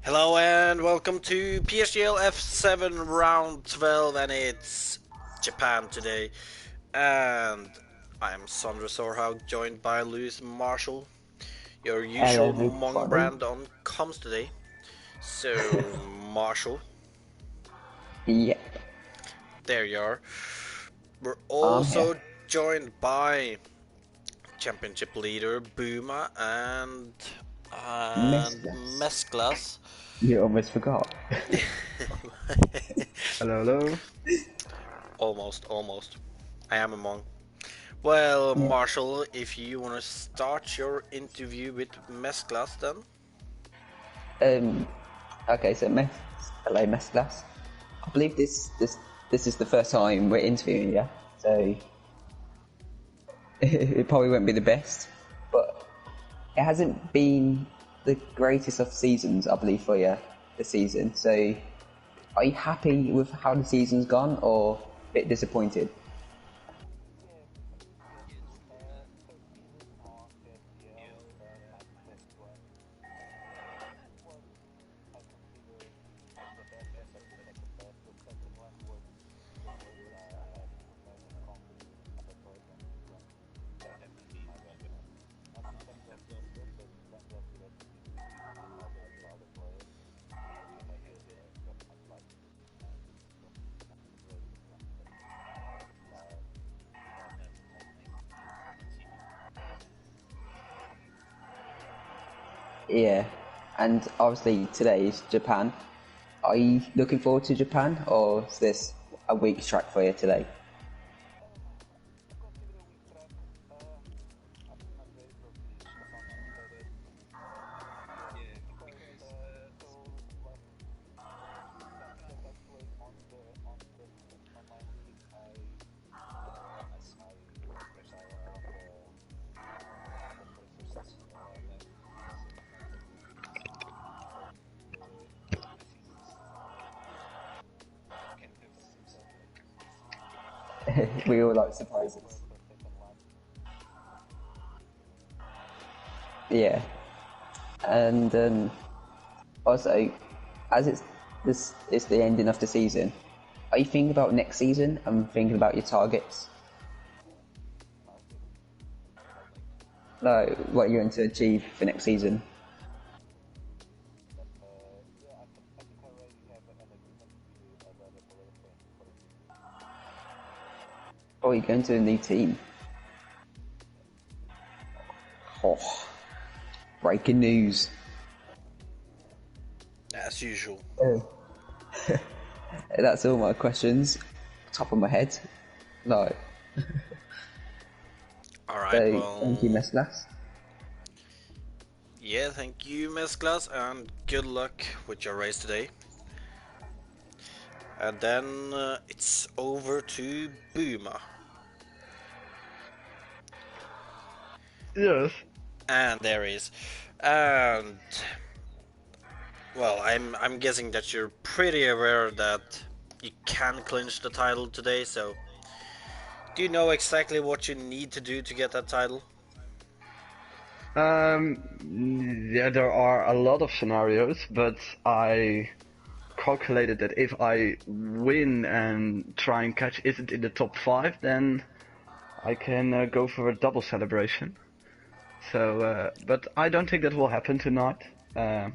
Hello and welcome to PSGL F7 round 12, and it's Japan today. And I'm Sandra Sorhaug, joined by Louis Marshall. Your Hello, usual Hmong everybody. brand on comms today. So, Marshall, Yeah, there you are. We're I'm here. also joined by championship leader Boomer and Messless. Mesclas. You almost forgot. Hello, hello. Almost. I am among. Well, Yeah. Marshall, if you want to start your interview with Mesclas, then. Um. Okay, so hello, Messless. I believe this is the first time we're interviewing you, so it probably won't be the best, but it hasn't been the greatest of seasons, I believe, for you this season. So, are you happy with how the season's gone, or a bit disappointed? Yeah, and obviously today is Japan. Are you looking forward to Japan, or is this a weak track for you today? We all like surprises. Yeah, and also, as this is the ending of the season, are you thinking about next season and thinking about your targets? Like what you're going to achieve for next season? Or are you going to a new team? Oh, breaking news. As usual. Oh. That's all my questions. Top of my head. No. Alright, So, thank you, well. Meslas. Yeah, thank you, Mesclas, and good luck with your race today. And then it's over to Boomer. Yes. And there he is. And. Well, I'm guessing that you're pretty aware that you can clinch the title today, so do you know exactly what you need to do to get that title? Yeah, there are a lot of scenarios, but I calculated that if I win and try and catch isn't in the top 5, then I can go for a double celebration. So, but I don't think that will happen tonight. Uh,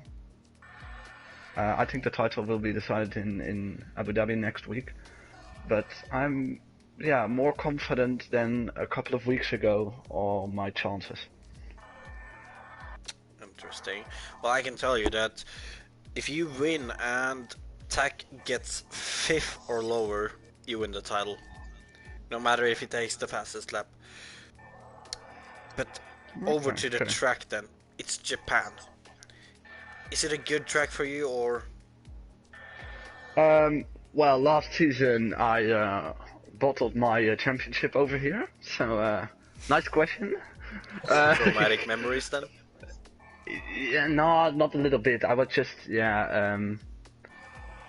I think the title will be decided in Abu Dhabi next week. But I'm, yeah, more confident than a couple of weeks ago on my chances. Interesting. Well, I can tell you that if you win and Tech gets 5th or lower, you win the title. No matter if he takes the fastest lap. But over Okay, to the okay. track then. It's Japan. Is it a good track for you or Well, last season I bottled my championship over here, so nice question. some Uh, traumatic memories then? yeah, no, not a little bit. I was just, yeah,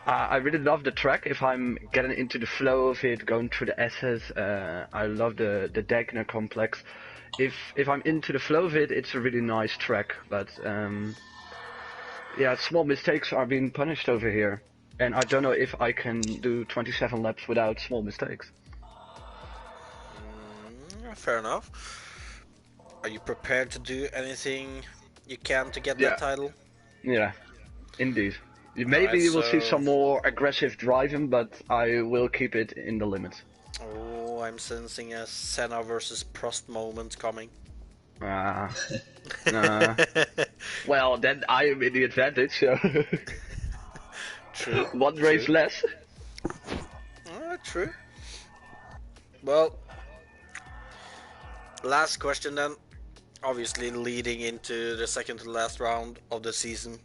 I really love the track. If I'm getting into the flow of it, going through the S's, I love the Dagner complex. If I'm into the flow of it, it's a really nice track. But Yeah, small mistakes are being punished over here. And I don't know if I can do 27 laps without small mistakes. Fair enough. Are you prepared to do anything you can to get that Yeah, title? yeah, indeed. Alright, Maybe you will see so. some more aggressive driving, but I will keep it in the limits. Oh, I'm sensing a Senna versus Prost moment coming. Ah, nah. Well, then I am in the advantage, so True, one race true. less. True. Well, last question then. Obviously, leading into the second to last round of the season.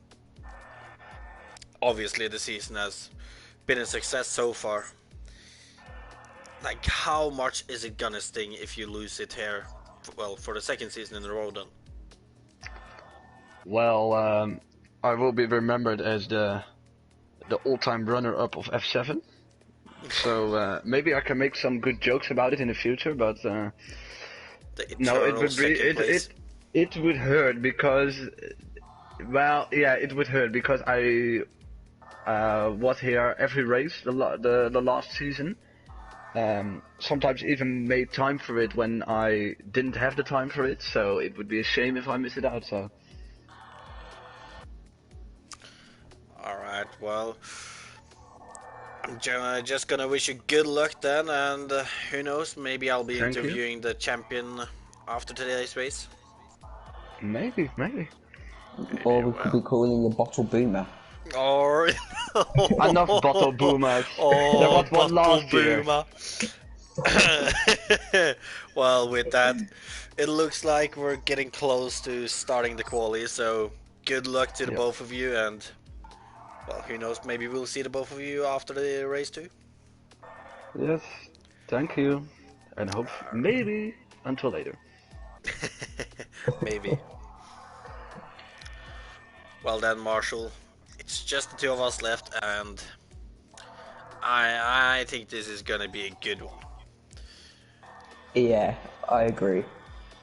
Obviously, the season has been a success so far. Like, how much is it gonna sting if you lose it here? Well, for the second season in a row, then. Well, I will be remembered as the all-time runner-up of F7. So maybe I can make some good jokes about it in the future, but The no, it eternal would be second place. it would hurt because well, yeah, it would hurt because I was here every race the last season. Sometimes even made time for it when I didn't have the time for it, so it would be a shame if I miss it out. So Alright, well, I'm just gonna wish you good luck then, and who knows, maybe I'll be thank you. interviewing the champion after today's race. Maybe. Or Maybe, we could be well. calling a bottle boomer. Or. Enough bottle boomers. There Oh, was one bottle last year. boomer. Well, with that, it looks like we're getting close to starting the quali, so good luck to the Yep. both of you, and well, who knows, maybe we'll see the both of you after the race too. Yes. Thank you. And hope maybe until later. Maybe. Well then, Marshall, it's just the two of us left, and I think this is gonna be a good one. Yeah, I agree.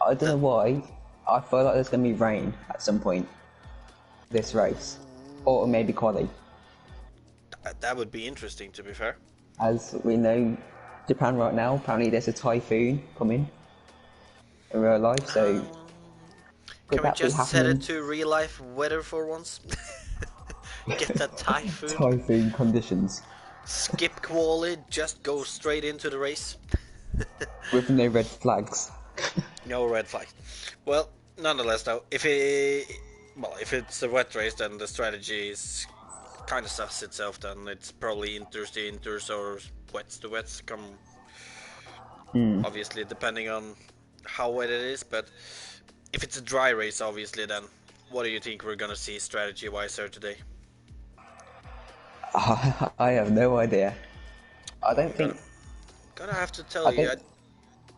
I don't The, know why. I feel like there's going to be rain at some point this race. Or maybe quali. that would be interesting, to be fair. As we know, Japan right now, apparently there's a typhoon coming in real life, so Um, could can we that be just set it happening? to real life weather for once? Get that typhoon. Typhoon conditions Skip quali, just go straight into the race. with no red flags. No red flags. Well, nonetheless, though, if it's a wet race, then the strategy is kind of suss itself. Then it's probably inters to inters or wets to wets. Come, obviously, depending on how wet it is. But if it's a dry race, obviously, then what do you think we're gonna see strategy-wise here today? I have no idea. I Well, don't think. gonna have to tell I you. don't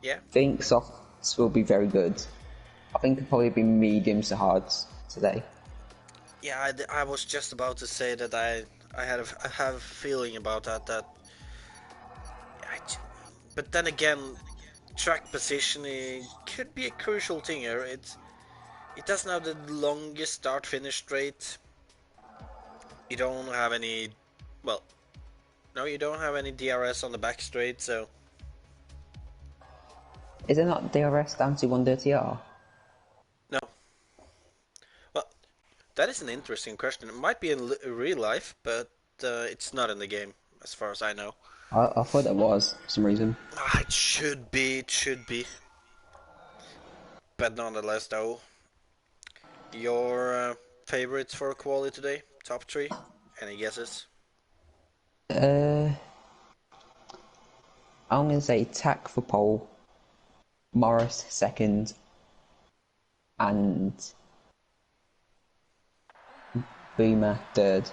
Yeah. think softs will be very good. I think it'll probably be mediums to hards today. Yeah, I was just about to say that I have a feeling about that. I, but then again, track positioning could be a crucial thing here. It doesn't have the longest start finish straight. You don't have any, well, no, you don't have any DRS on the back straight, so Is it not DRS down to 130R? no. Well, that is an interesting question. It might be in real life, but it's not in the game, as far as I know. I thought it was for some reason. It should be. It should be. But nonetheless, though, your favorites for quality today? Top three? Any guesses? Uh, I'm gonna say Tack for pole, Morris second, and Boomer third.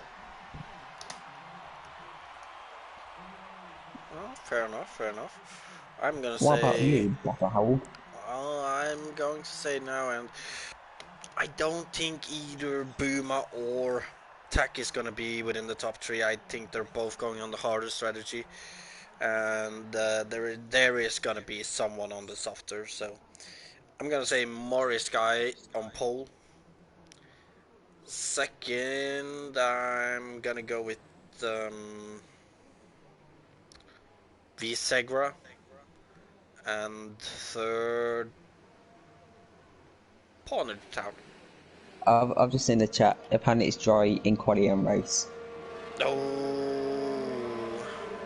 Oh, fair enough. Fair enough. I'm gonna What about say. you, Dr. Howell? Well, I'm going to say now, and I don't think either Buma or Tech is gonna be within the top three. I think they're both going on the harder strategy, and there is gonna be someone on the softer. So I'm gonna say Morris guy on pole. Second, I'm gonna go with Visegra, and third, Pawned Town. I've just seen the chat. Apparently it's dry in quali and race. Oh,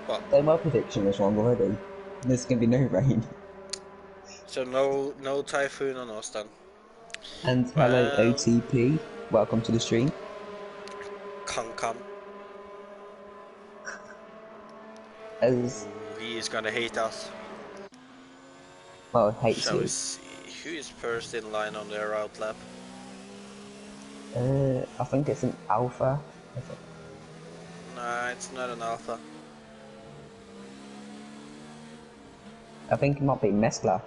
well, So my prediction was wrong already. There's gonna be no rain. so no typhoon on us then. And hello Well, OTP, welcome to the stream. Kankam. As Ooh, he is gonna hate us. well, hates Shall we you. see who is first in line on their out lap? I think it's an alpha. Nah, it's not an alpha. I think it might be Mesclas.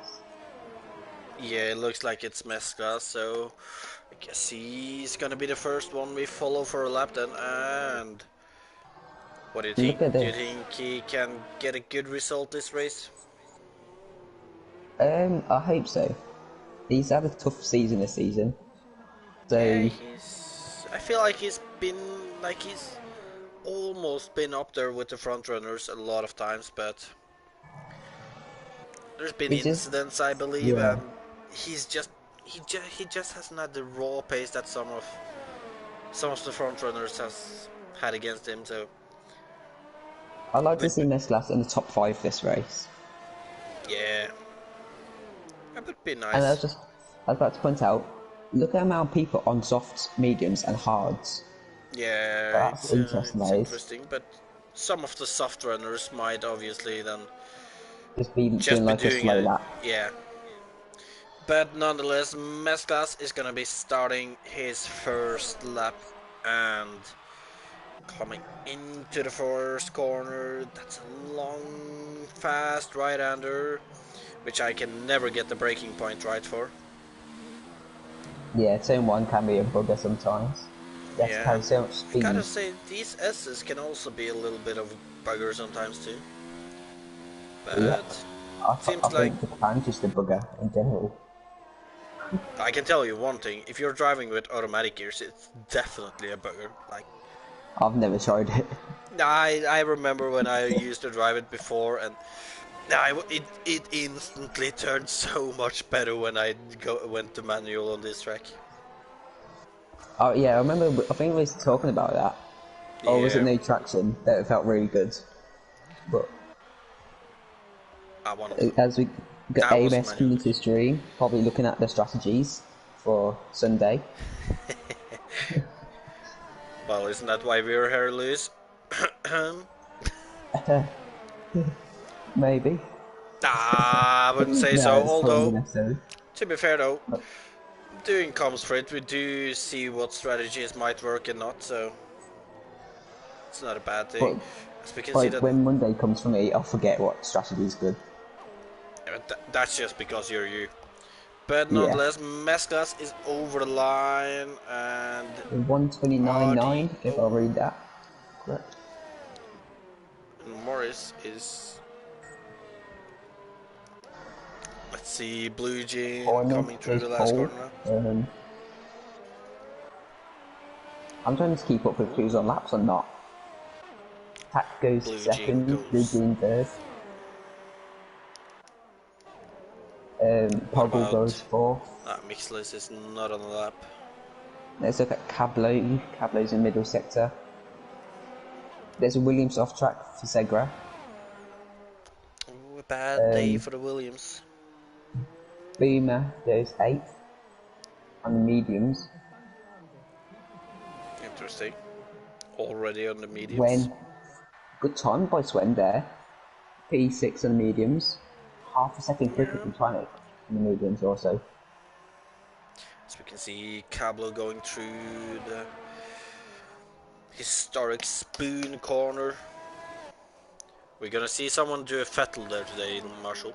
Yeah, it looks like it's Mesca, so I guess he's gonna be the first one we follow for a lap then. And what do you think? Look at Do you this. think he can get a good result this race? I hope so. He's had a tough season this season. Yeah, So he's. I feel like he's almost been up there with the front runners a lot of times, but there's been he's just incidents, I believe, yeah. and he just hasn't had the raw pace that some of the front runners has had against him. So I'd like to would see Mesclas in the top 5 this race. yeah, that would be And nice. I was about to point out, look at the amount of people on softs, mediums and hards. Yeah, That's interesting it's that is. interesting, but some of the soft runners might obviously then Just be doing just be like a doing slow it. lap. Yeah, but nonetheless, Mesclas is gonna be starting his first lap and coming into the first corner. That's a long, fast right-hander, which I can never get the braking point right for. Yeah, turn 1 can be a bugger sometimes. You have to Yeah, carry so much I gotta speed. say these S's can also be a little bit of a bugger sometimes too. Yeah. But I seems like think Japan's just a bugger in general. I can tell you one thing: if you're driving with automatic gears, it's definitely a bugger. Like I've never tried it. I remember when I used to drive it before, and it instantly turned so much better when I went to manual on this track. Oh yeah, I remember. I think we was talking about that. Or was it Yeah, no traction? That it felt really good. But I want. as we got That was AMS manual. coming to the stream, probably looking at the strategies for Sunday. Well, isn't that why we're here, Lewis? Maybe. I wouldn't say No, so. it's probably Although, necessary. to be fair though, But, doing comes for it. We do see what strategies might work and not, so it's not a bad thing. but As we can see like that when Monday comes for me, I'll forget what strategy is good. that's just because you're you. But Yeah. nonetheless, Mesclas is over the line, and 129.9, if I read that correct. Morris is. Let's see, Blue Jean Corner coming through goes the last pole. corner now. I'm trying to keep up with who's on laps or not. Pat goes Blue Jean second, Blue goes. Jean third. What Poggle about goes fourth. Mixless is not on the lap. Let's look at Cablo. Cablo's in middle sector. There's a Williams off track for Segra. Ooh, a bad day for the Williams. Boomer goes eighth on the mediums. Interesting. Already on the mediums. When good time by Swen there. P6 on the mediums. Half a second quicker Yeah. than Tonic on the mediums also. As we can see, Cablo going through the historic spoon corner. We're gonna see someone do a Fettel there today, Marshall.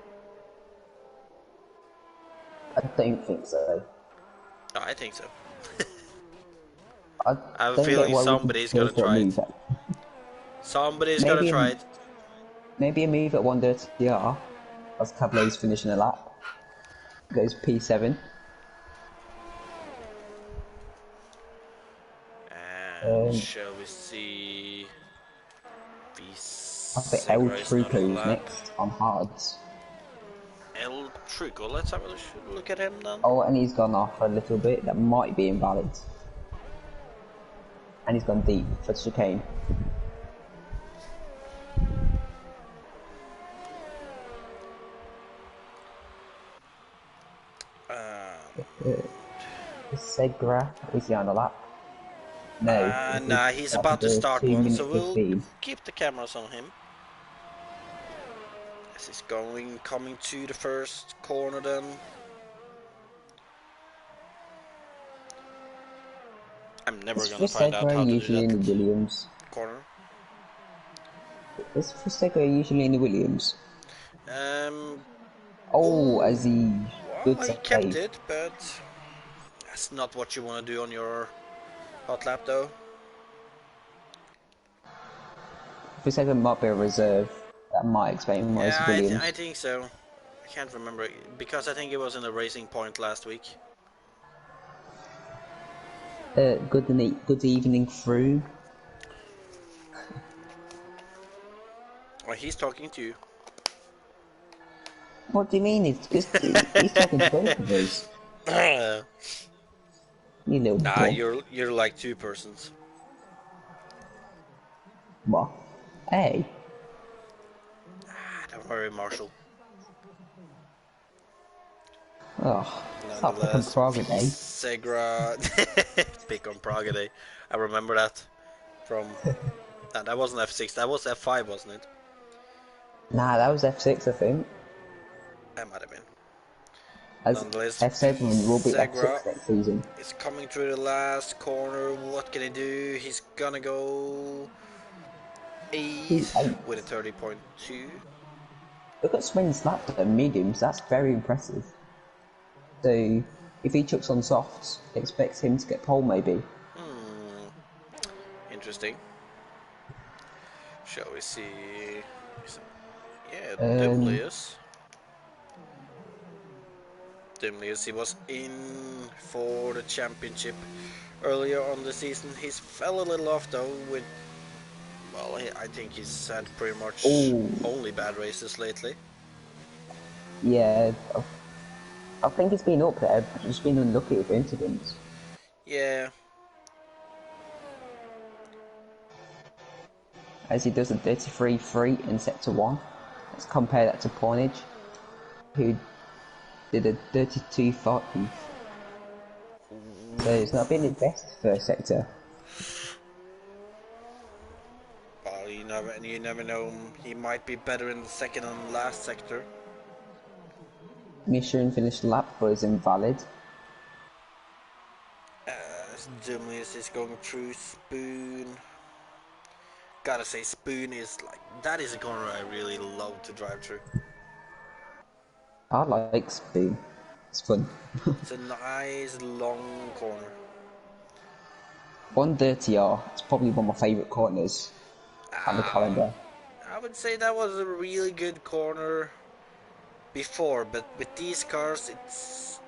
I don't think so. Oh, I think so. I I have a don't get feeling why we could somebody's go gonna for a try move. it. Somebody's gonna Maybe try a, it. maybe a move at 130R as Cablo's finishing a lap. Goes P7. And shall we see? I think El Visegra is not on Truco's lap. next on hards. El Truco, let's have a look at him then. Oh, and he's gone off a little bit. That might be invalid. And he's gone deep for the chicane. Segra, is he on the lap? No. Nah, he's about to start 2 one, so minute we'll 15. keep the cameras on him. As he's coming to the first corner then. I'm never gonna Is find out Segra how to do usually that in the Williams? corner. Is Segra usually in the Williams? Oh, Oh, as he well, good he kept save. it, but that's not what you want to do on your hot lap, though. Segra might be a reserve. That might explain why it's Yeah, Williams. I think so. I can't remember because I think it was in the Racing Point last week. Good evening, through. Well, he's talking to you. What do you mean? He's talking to both of us. You little Nah, dog. you're like two persons. What? Hey. Don't worry, Marshall. Oh, stop picking Nonetheless, Prague today. Segra pick on Praga Day. I remember that from. Nah, that wasn't F6. That was F5, wasn't it? Nah, that was F6, I think. That might have been. As Nonetheless, F7 will be Segra F6 next season. is coming through the last corner. What can he do? He's gonna go He's 8th 8. with a 30.2. Look at Swain's lap at mediums, that's very impressive. So, if he chucks on softs, expect him to get pole maybe. Interesting. Shall we see? Yeah, Um, Dumlius. Dumlius, he was in for the championship earlier on the season. He's fell a little off though with, well, I think he's had pretty much oh, only bad races lately. yeah, I think he's been up there, but just been unlucky with incidents. Yeah. As he does a 33-3 in sector 1. Let's compare that to Pornage, who did a 32-5. So it's not been his best first sector. Well, you never know. He might be better in the second and last sector. Mission finished lap was invalid. Dumlius is going through Spoon. Gotta say, Spoon is like, that is a corner I really love to drive through. I like Spoon. It's fun. It's a nice long corner. 130R. It's probably one of my favourite corners on the calendar. I would say that was a really good corner before, but with these cars, it's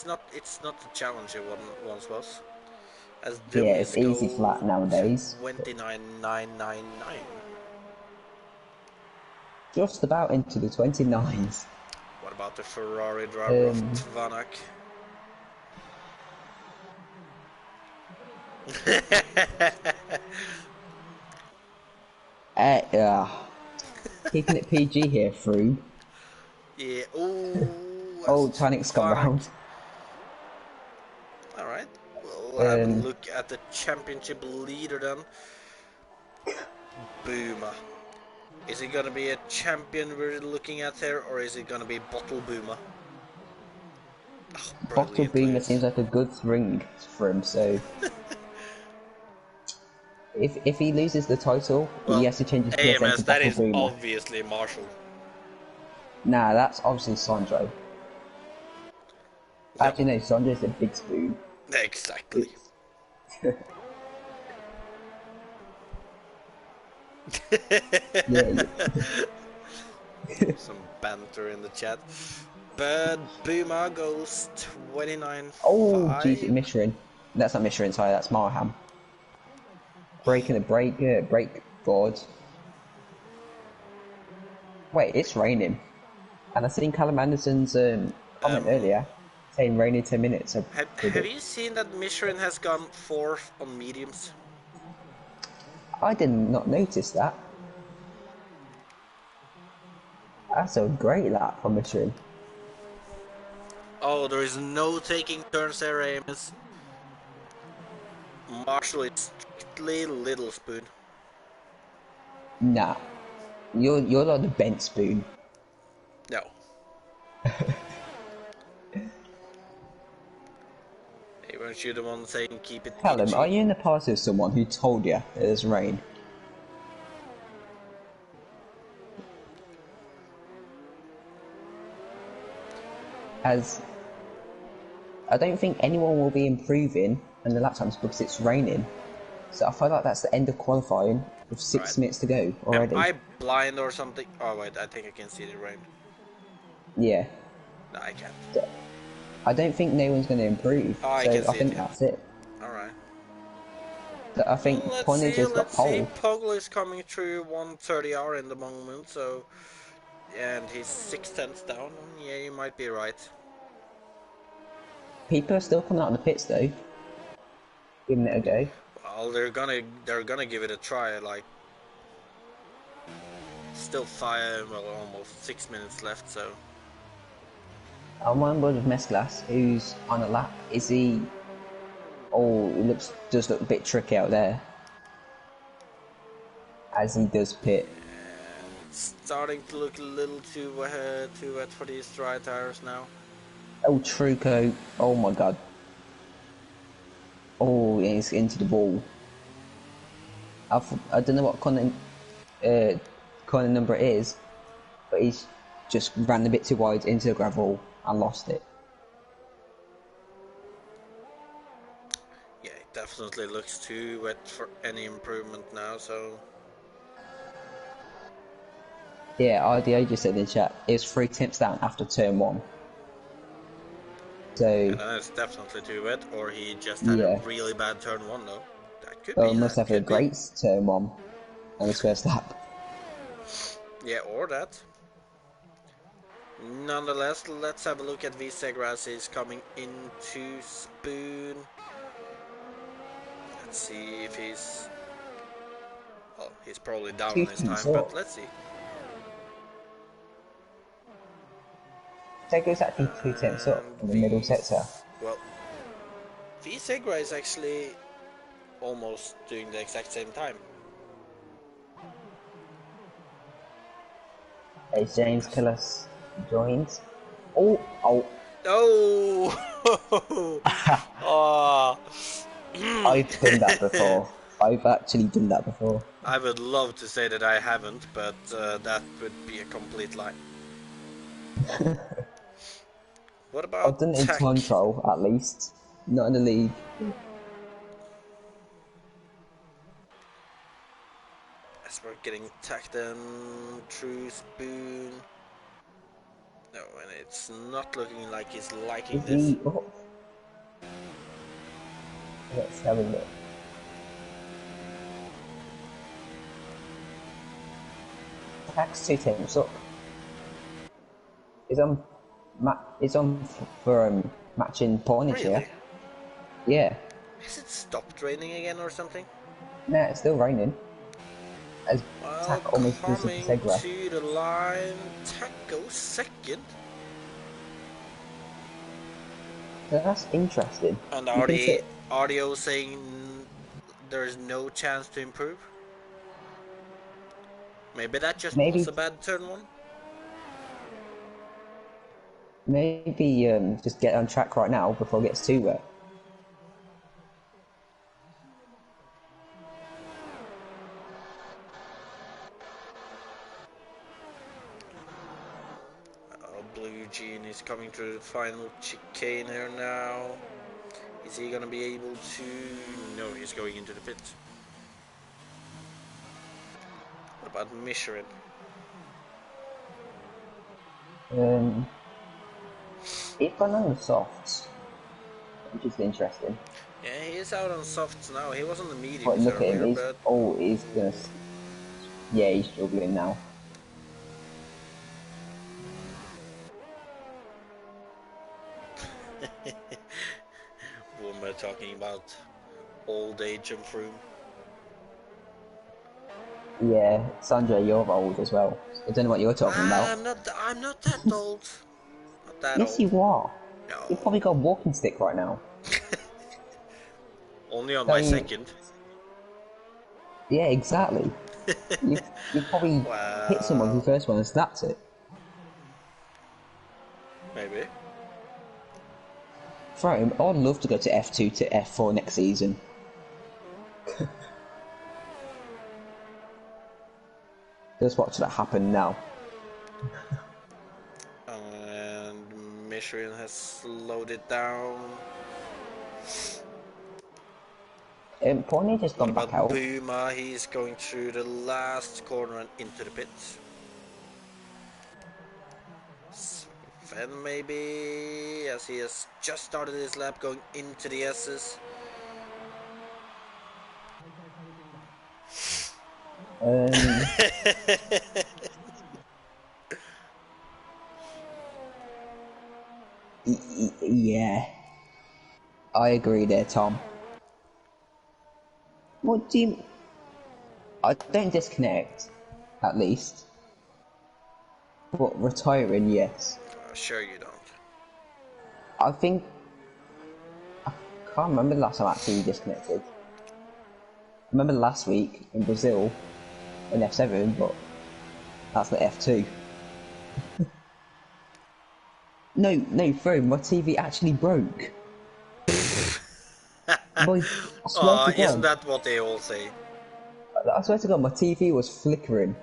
not the challenge it once was. As Yeah, Dumlies it's easy go flat nowadays. 29.999. Just about into the 29s. What about the Ferrari driver of Tvanak? Keeping it PG here, through. Yeah. Oh, Tanik's gone round. Alright. We'll have a look at the championship leader then. Boomer. Is it gonna be a champion we're looking at here, or is it gonna be Bottle Boomer? Oh, Bottle Boomer seems like a good ring for him, so... if he loses the title, he has to change his PSN AMS, to that Bottle is Boomer. obviously Marshall. Nah, that's obviously Sandro. No. Actually, no, Sandro's a big spoon. Exactly. Yeah. Some banter in the chat. But Boomer goes 29.5. Oh, geez, Michelin. That's not Michelin, sorry, that's Marham. breaking the brake board. Wait, it's raining. And I seen Callum Anderson's comment earlier saying rain in 10 minutes. So have you seen that Michelin has gone 4th on mediums? I did not notice that. That's a great lap for Michelin. Oh, there is no taking turns there, Amos. Marshall is strictly little spoon. Nah, you're like the bent spoon. No. Hey, weren't you the one saying keep it Callum, are PG? you in the party of someone who told you there's rain? As I don't think anyone will be improving in the lap times because it's raining. So I feel like that's the end of qualifying with 6 minutes to go Am already. I blind or something? Oh wait, I think I can see the rain. Yeah. No, I can't. I don't think no one's going to improve. Oh, I so can I see think it, yeah. that's it. Alright. So I think Well, Pointer just got let's see. pole. Poggle is coming through 130R in the moment, so... And he's 6 tenths down. Yeah, you might be right. People are still coming out of the pits though. Giving it a go. Well, they're gonna give it a try, like... Still almost 6 minutes left, so... I'm on board with Mesclas, who's on a lap. Is he... Oh, it does look a bit tricky out there. As he does pit. It's starting to look a little too wet for these dry tires now. Oh, Truco. Oh my god. Oh, he's into the wall. I don't know what kind of number it is, but he's just ran a bit too wide into the gravel and lost it. Yeah, it definitely looks too wet for any improvement now, so... Yeah, RDA just said in the chat, it was 3 tenths down after turn 1. So... And then it's definitely too wet, or he just had a yeah. really bad turn 1 though. That could Well, be, he must that have a could be. great turn 1 on his first lap. Yeah, or that. Nonetheless, let's have a look at Visegras. He's coming into Spoon. Let's see if he's... Well, he's probably down 2 on his tenths time, but up. let's see. Sego's actually 2 tenths up in the middle sector. Well, Visegra is actually almost doing the exact same time. As James Killis joins. Oh! Oh! Oh! I've done that before. I've actually done that before. I would love to say that I haven't, but that would be a complete lie. What about I've done it in tech? time trial, at least. Not in the league. As we're getting tacked in through Spoon. No, and it's not looking like he's liking Is this. he up? Let's have a look. Tax 2 tenths up. It's on for matching Pornage Really? here. Yeah. Has it stopped raining again or something? Nah, it's still raining. As Well, Tack almost goes to coming Segra. to the line, Tack goes second. So that's interesting. And You can sit- audio saying there's no chance to improve? Maybe that just Maybe- was a bad turn 1? Maybe just get on track right now before it gets too wet. Blue Jean is coming through the final chicane here now. Is he gonna be able to... No, he's going into the pit. What about Michelin? He's gone on the softs, which is interesting. Yeah, he is out on softs now. He was on the But mediums look at him, earlier, but he's gonna, yeah, he's struggling now. when we're talking about old age and Froome. Yeah, Sanjay, you're old as well. I don't know what you're talking about. I'm not that old. Not that Yes, old. you are. You've No. probably got a walking stick right now. Only on my Don't. second. Yeah, exactly. You've probably hit someone with Well, your first one and that's it. maybe. For him, I'd love to go to F2 to F4 next season. Just watch that happen now. And Michelin has slowed it down. Pony just What gone back about out. Buma? He's going through the last corner and into the pit. Sven maybe, as he has just started his lap going into the S's. Um, yeah, I agree there, Tom. What do you... I don't disconnect, at least. But retiring, yes. Sure you don't. I think... I can't remember the last time I actually disconnected. I remember last week in Brazil, in F7, but that's the F2. No, bro, my TV actually broke. I swear to Isn't God, that what they all say? I swear to God, my TV was flickering,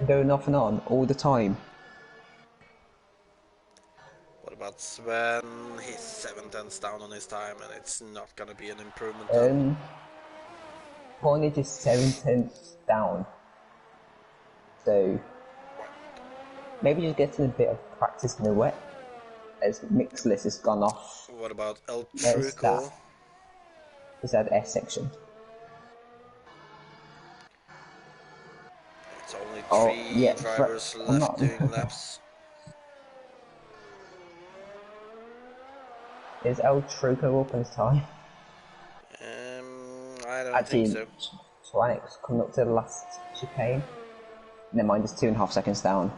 going off and on all the time. What about Sven? He's 7 tenths down on his time, and it's not gonna be an improvement then. Only just 7 tenths down. So maybe just getting a bit of practice in the wet as mixed list has gone off. What about El There's that. Truco? Is that S section? It's only Oh three yeah, drivers I'm left not. doing laps. Is El Truco up in his time? I don't think Actually, so. Twanic's coming up to the last chicane. Never mind, it's 2.5 seconds down.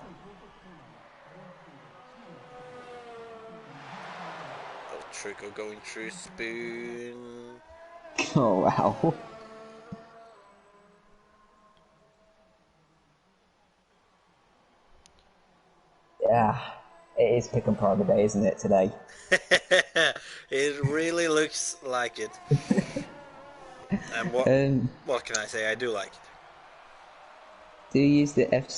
El Truco going through Spoon. Oh wow. Yeah, it is pick and pride day, isn't it, today? It really looks like it. And what can I say? I do like it. Do you use the F?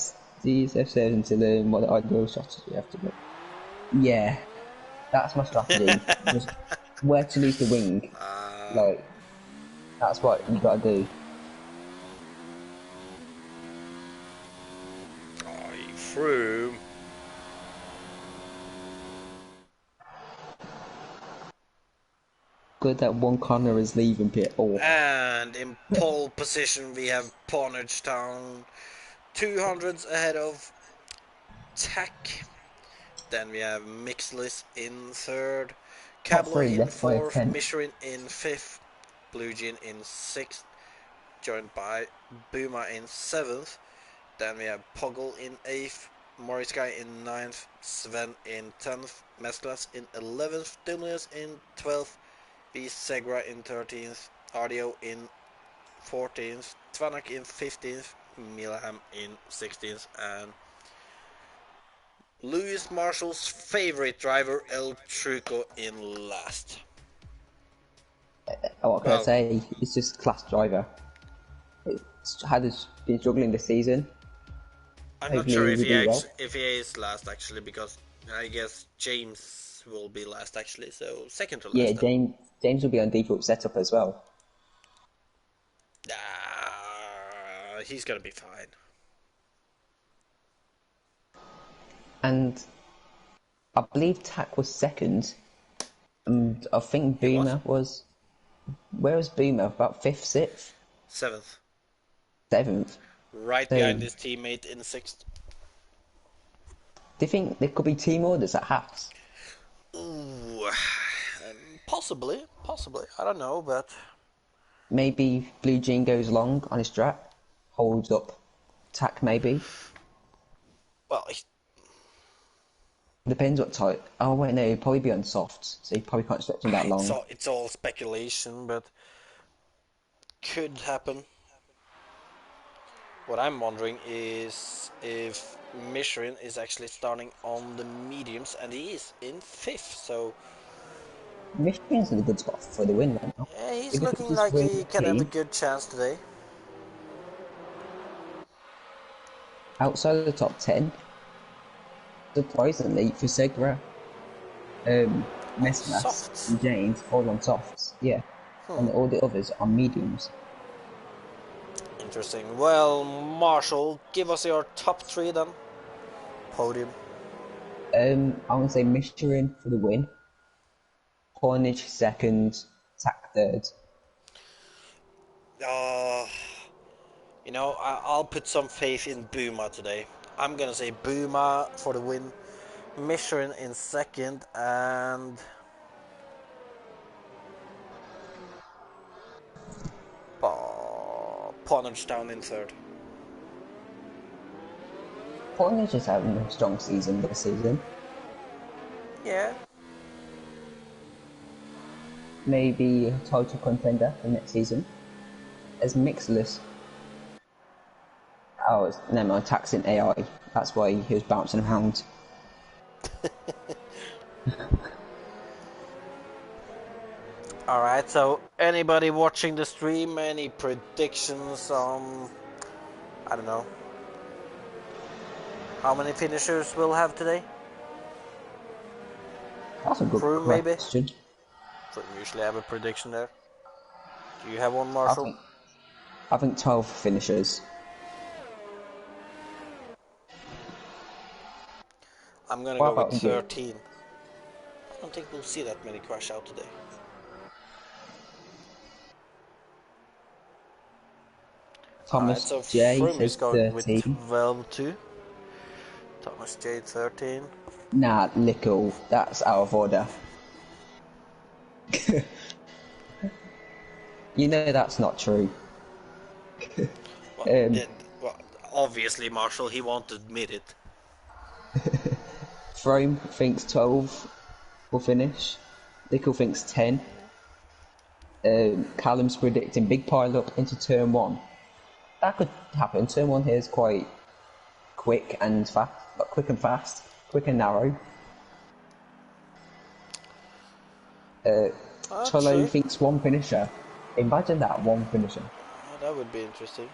Do you use F7 to learn what the ideal shots you have to do? Yeah, that's my strategy. Just where to lose the wing. Like, that's what you gotta do. Through. Good that one corner is leaving pit. Oh, And in pole position we have Ponage Town 200s ahead of Tack. Then we have Mixless in third, top Cablo three in left by a fourth, tenth. Michelin in fifth, Blue Jean in sixth, joined by Buma in seventh. Then we have Poggle in eighth, Morris Guy in ninth, Sven in 10th, Mesclas in 11th, Dimlius in 12th, V Segra in 13th, Ardio in 14th, Tvanak in 15th, Milham in 16th, and Lewis Marshall's favorite driver, El Truco, in last. What can I Well, say? It's just class driver. It's been struggling this season. I'm not sure Hopefully if we do well. if he is last actually, because I guess James will be last actually, so second to Yeah, last then. James will be on default setup as well. He's gonna be fine. And I believe Tack was second, and I think He was? Boomer was. Where was Boomer? About 5th, 6th, 7th. 7th. Right So, behind his teammate in 6th. do you think there could be team orders at Haas? Ooh, possibly, possibly. I don't know, but Maybe Blue Jean goes long on his track, holds up tack maybe. well, Depends what type. Oh wait, no, he'd probably be on softs, so he probably can't stretch him that long. it's all speculation, but could happen. What I'm wondering is if Michelin is actually starting on the mediums, and he is in 5th, so Michigan's in a good spot for the win right now. yeah, he's If it looking was like he win can have a team good chance today. outside of the top 10, surprisingly for Segra, Meslas Softs. and James all on softs, yeah, and all the others on mediums. Interesting. Well, Marshall, give us your top 3 then. Podium. I want to say Michelin for the win, Cornish second, Tack third. Uh, I'll put some faith in Buma today. I'm gonna say Buma for the win, Michelin in 2nd, and Ponage down in 3rd. Cornish is having a strong season this season. Yeah. Maybe a title contender for next season. As Mixless. Oh, never mind, taxing AI. That's why he was bouncing around. Alright, so anybody watching the stream, any predictions on, I don't know, how many finishers we'll have today? That's a good Crew, maybe? question. Don't usually have a prediction there. Do you have one, I Marshall? think, I think 12 finishers. I'm gonna What go with about you? 13. I don't think we'll see that many crash out today. Alright, Thomas so J Froome is says going with 13. 12 too. Thomas J 13. Nah, Lickle. That's out of order. You know that's not true. Well, well, obviously, Marshall, he won't admit it. Frome thinks 12 will finish. Lickle thinks 10. Callum's predicting big pile up into turn 1. That could happen. Turn 1 here is quite quick and fast. Quick and fast. Quick and narrow. Cholo True. thinks one finisher. Imagine that, one finisher. That would be interesting.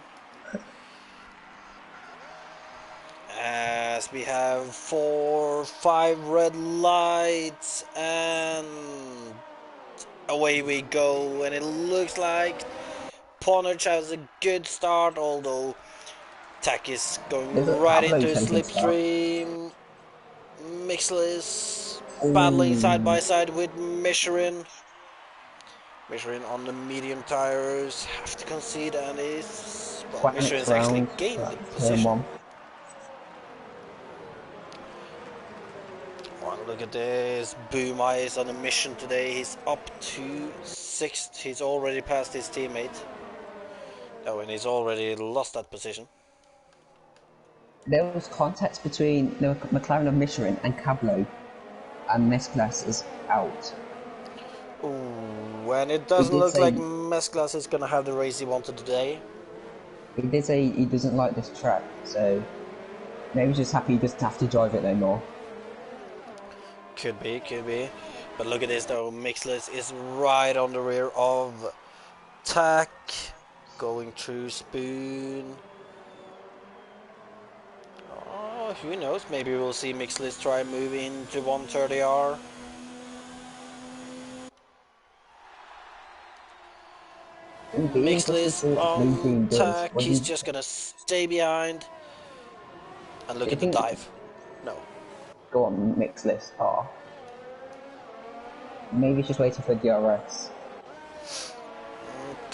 As we have 4, 5 red lights, and away we go. And it looks like Ponage has a good start, although Tack is There's a going right Pablo into a taking start. slipstream. Mixless battling side by Ooh, side with Michelin. Michelin on the medium tires, have to concede, and is, well, 20th Michelin's actually round, gained the turn position. 1. Well, look at this. Booma is on a mission today. He's up to 6th. He's already passed his teammate. Oh, and he's already lost that position. There was contact between the McLaren of Michelin and Cablo, and Mesclas is out. Ooh, and it He doesn't did look like say Mesclas is gonna have the race he wanted today. he doesn't like this track, so maybe he's just happy he doesn't have to drive it no more. Could be, could be. But look at this though. Mixless is right on the rear of Tack, going through Spoon. Oh, who knows? Maybe we'll see Mixless try moving to 130R. It would be interesting to Mixless see what Blue on Team does. Tack. What do He's you, just gonna stay behind. And look do you at the think? dive. No. Go on, mix list. Oh, maybe he's just waiting for DRS.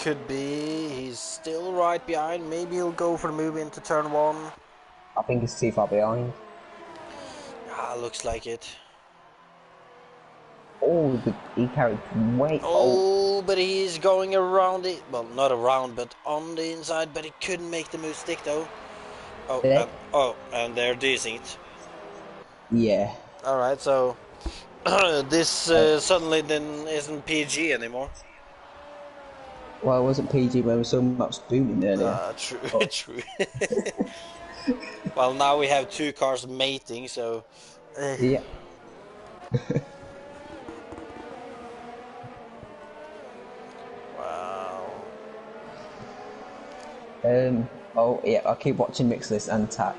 could be. He's still right behind. Maybe he'll go for the move into turn 1. I think he's too far behind. Ah, looks like it. Oh, he carried way. Oh, Oh, but he's going around it. Well, not around, but on the inside. But he couldn't make the move stick though. there. And they're decent. Yeah. All right, so this Uh, suddenly then isn't PG anymore. well, it wasn't PG when there was so much booming earlier. True, But true. Well, now we have 2 cars mating, so. yeah. Wow. Oh yeah. I keep watching Mixlist and Tack.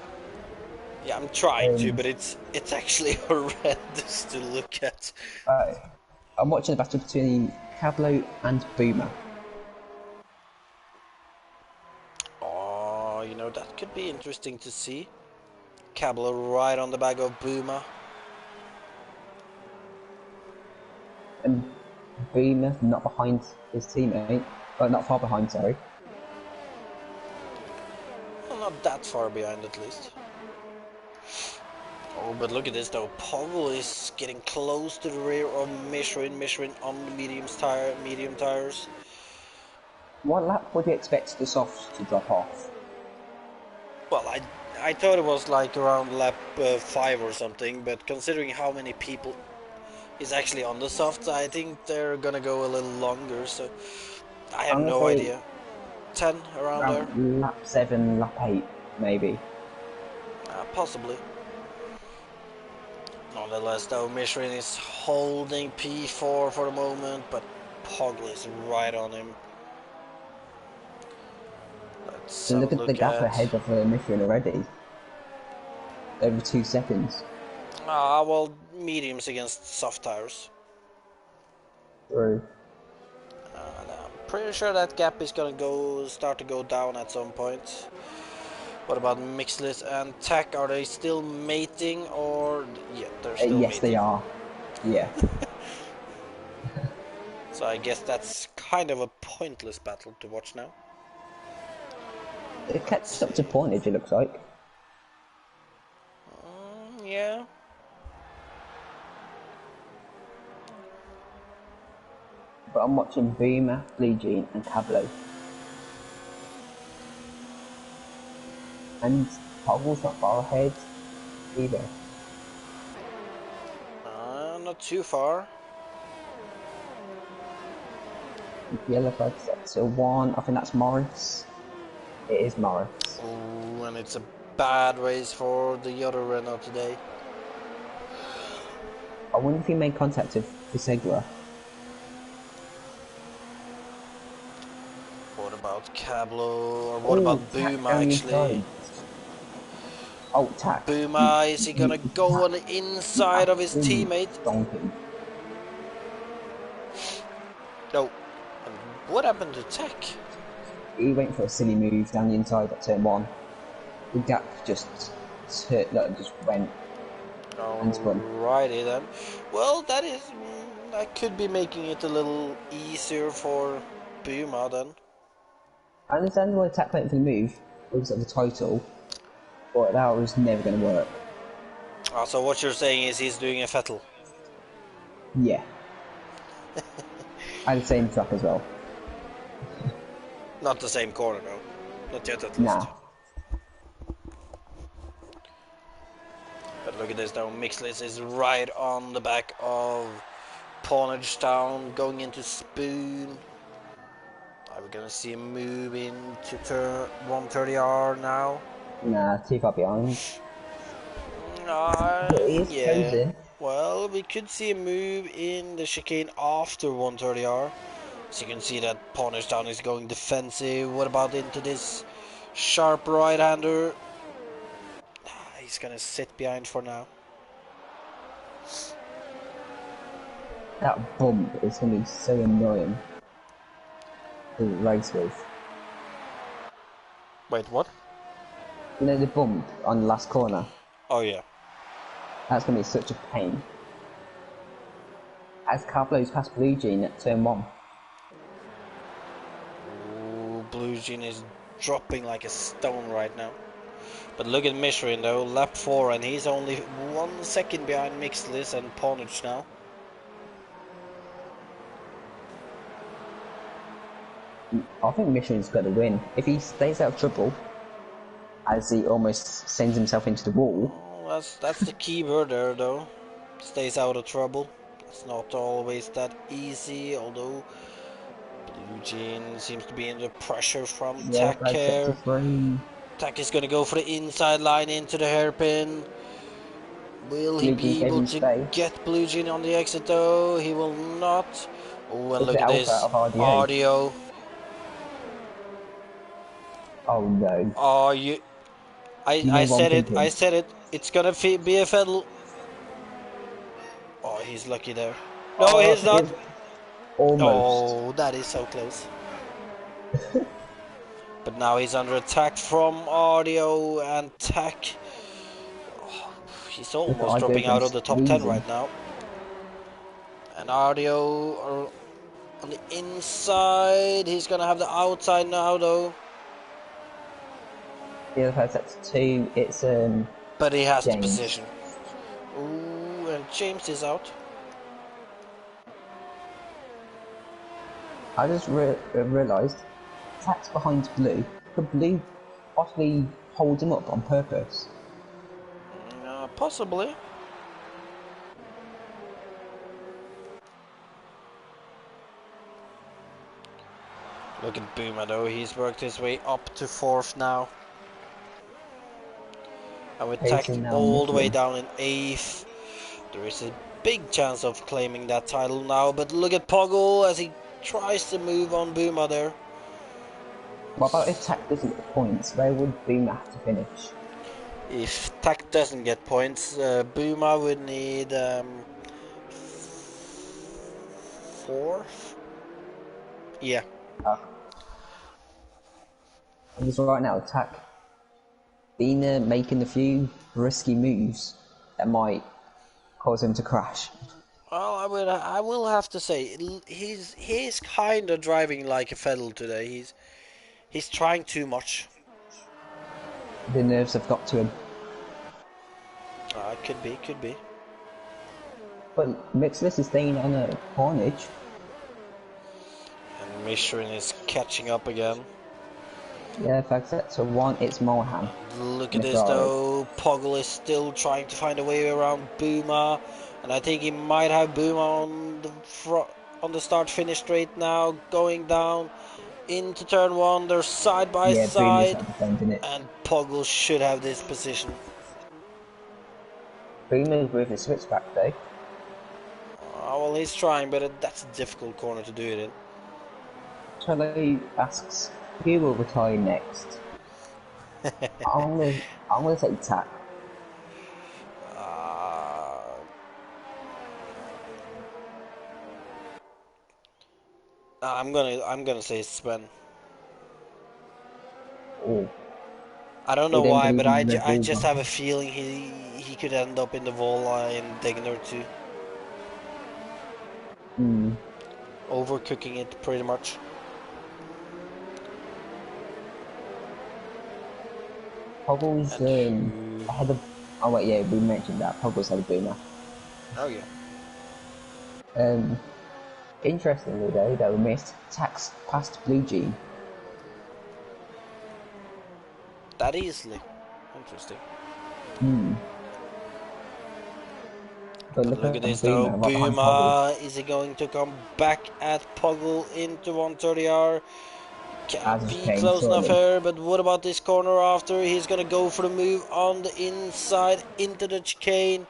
Yeah, I'm trying to, Um. but it's actually horrendous to look at. I'm watching the battle between Cablo and Boomer. Oh, that could be interesting to see. Cabler right on the back of Boomer. And Boomer not behind his teammate. Well, not far behind, sorry. Well, not that far behind at least. Oh, but look at this though. Powell is getting close to the rear of Mishrin. Mishrin on the medium tires. What lap would you expect the softs to drop off? Well, I thought it was like around lap 5 or something, but considering how many people is actually on the softs, I think they're gonna go a little longer. So I have I'm gonna no say idea. 10 around there, around lap 7, lap 8, maybe. possibly. Nonetheless, though, Mishrin is holding P4 for the moment, but Poggle is right on him. Let's And have look a at the look gap at. ahead of Michelin already. Over 2 seconds. Well, mediums against soft tires. Through. And I'm pretty sure that gap is gonna start to go down at some point. What about Mixless and Tech? Are they still mating or yeah, they're still Yes, they mating. are. Yeah. So I guess that's kind of a pointless battle to watch now. It Let's catches up to see. pointage, it looks like. Yeah. But I'm watching Boomer, Blue Jean, and Cablo. And Toggle's not far ahead either. Not too far. Yellow flag set to 1. I think that's Morris. It is Morris. Ooh, and it's a bad race for the other Renault today. I wonder if he made contact with Fisegler. What about Cablo? Or what Oh, about Tack Boomer down the actually? inside. Oh, Tack. Boomer, is he gonna go Tack. on the inside of his Absolutely teammate? donkey. No. And what happened to Tech? He went for a silly move down the inside at turn 1. The gap just went and spun. Alrighty then. Well, that could be making it a little easier for Boomer then. I understand why Tack went for the move because of the title, but that was never going to work. So what you're saying is he's doing a Vettel. Yeah. And the same track as well. Not the same corner though. Not yet at least. Nah. But look at this though, Mixless is right on the back of Pawnage Town, going into Spoon. Are we gonna see him move into turn 130R now? Nah, too far behind. But he is Yeah. closing. Well, we could see a move in the chicane after 130R. So you can see that Pawnage Town is going defensive. What about into this sharp right-hander? He's gonna sit behind for now. That bump is going to be so annoying to race with. Wait, what? You know the bump on the last corner? Oh yeah. That's going to be such a pain. As Cablo's past Blue Jean at turn 1. Blue Jean is dropping like a stone right now. But look at Mishrin though, lap 4, and he's only 1 second behind Mixlis and Ponich now. I think Michelin's got to win. If he stays out of trouble, as he almost sends himself into the wall. Oh, that's the key word there though. Stays out of trouble. It's not always that easy, although Blue Jean seems to be under pressure from Yeah, Tak flag set to here. 3. Tak is gonna go for the inside line into the hairpin. Will he Blue Jean be gave able him to space. get Blue Jean on the exit though? He will not. Oh, and It's look the at alpha this. of RDA. Audio. Oh no. Oh, you. You I know what I'm said it. I thinking? said it. It's gonna be a fiddle. Oh, he's lucky there. No, Oh, he's not. almost. Oh, that is so close. But now he's under attack from Audio and Tak. Oh, he's Look at almost RDA dropping out of against the top 10 Reason. right now. And Audio are on the inside. He's gonna have the outside now though. The other flag set to 2. It's But he has the James. position. Ooh, and James is out. I just realised Tack's behind Blue. Could Blue possibly hold him up on purpose? Possibly. Look at Boomer though, he's worked his way up to 4th now. And with Tak Pacing now all the way Michelin. down in 8th, there is a big chance of claiming that title now. But look at Poggle as he tries to move on Boomer there. What about if Tack doesn't get points? Where would Boomer have to finish? If Tak doesn't get points, Boomer would need 4th? Yeah. Because right now, Tack been making a few risky moves that might cause him to crash. Well, I will have to say he's kind of driving like a fiddle today. He's trying too much. The nerves have got to him. Could be. But Mixless is staying on a carnage. And Mishrin is catching up again. Yeah, flag set to 1, it's Mohan. Look at this though. Poggle is still trying to find a way around Boomer, and I think he might have Boomer on the on the start-finish straight now, going down into turn 1. They're side by Yeah, Boomer's side, not defending it. and Poggle should have this position. Boomer's with a switchback though. Well, he's trying, but that's a difficult corner to do it in. Charlie asks, who will retire next? I'm gonna say Tack. I'm gonna say Sven. Oh, I don't know you don't why, believe but in Red I Bull, just man. have a feeling he could end up in the wall line Degner too. Overcooking it pretty much. Poggle's ahead of. Oh wait, yeah, we mentioned that Poggle's ahead of Boomer. Oh yeah. Interestingly though, we missed Tax past Blue Jean. That easily. Interesting. But But look at this though. Boomer right behind Poggle. Boomer, is he going to come back at Poggle into 130R? As Can't is be Kane, close enough surely. here, but what about this corner after? He's gonna go for the move on the inside into the chicane.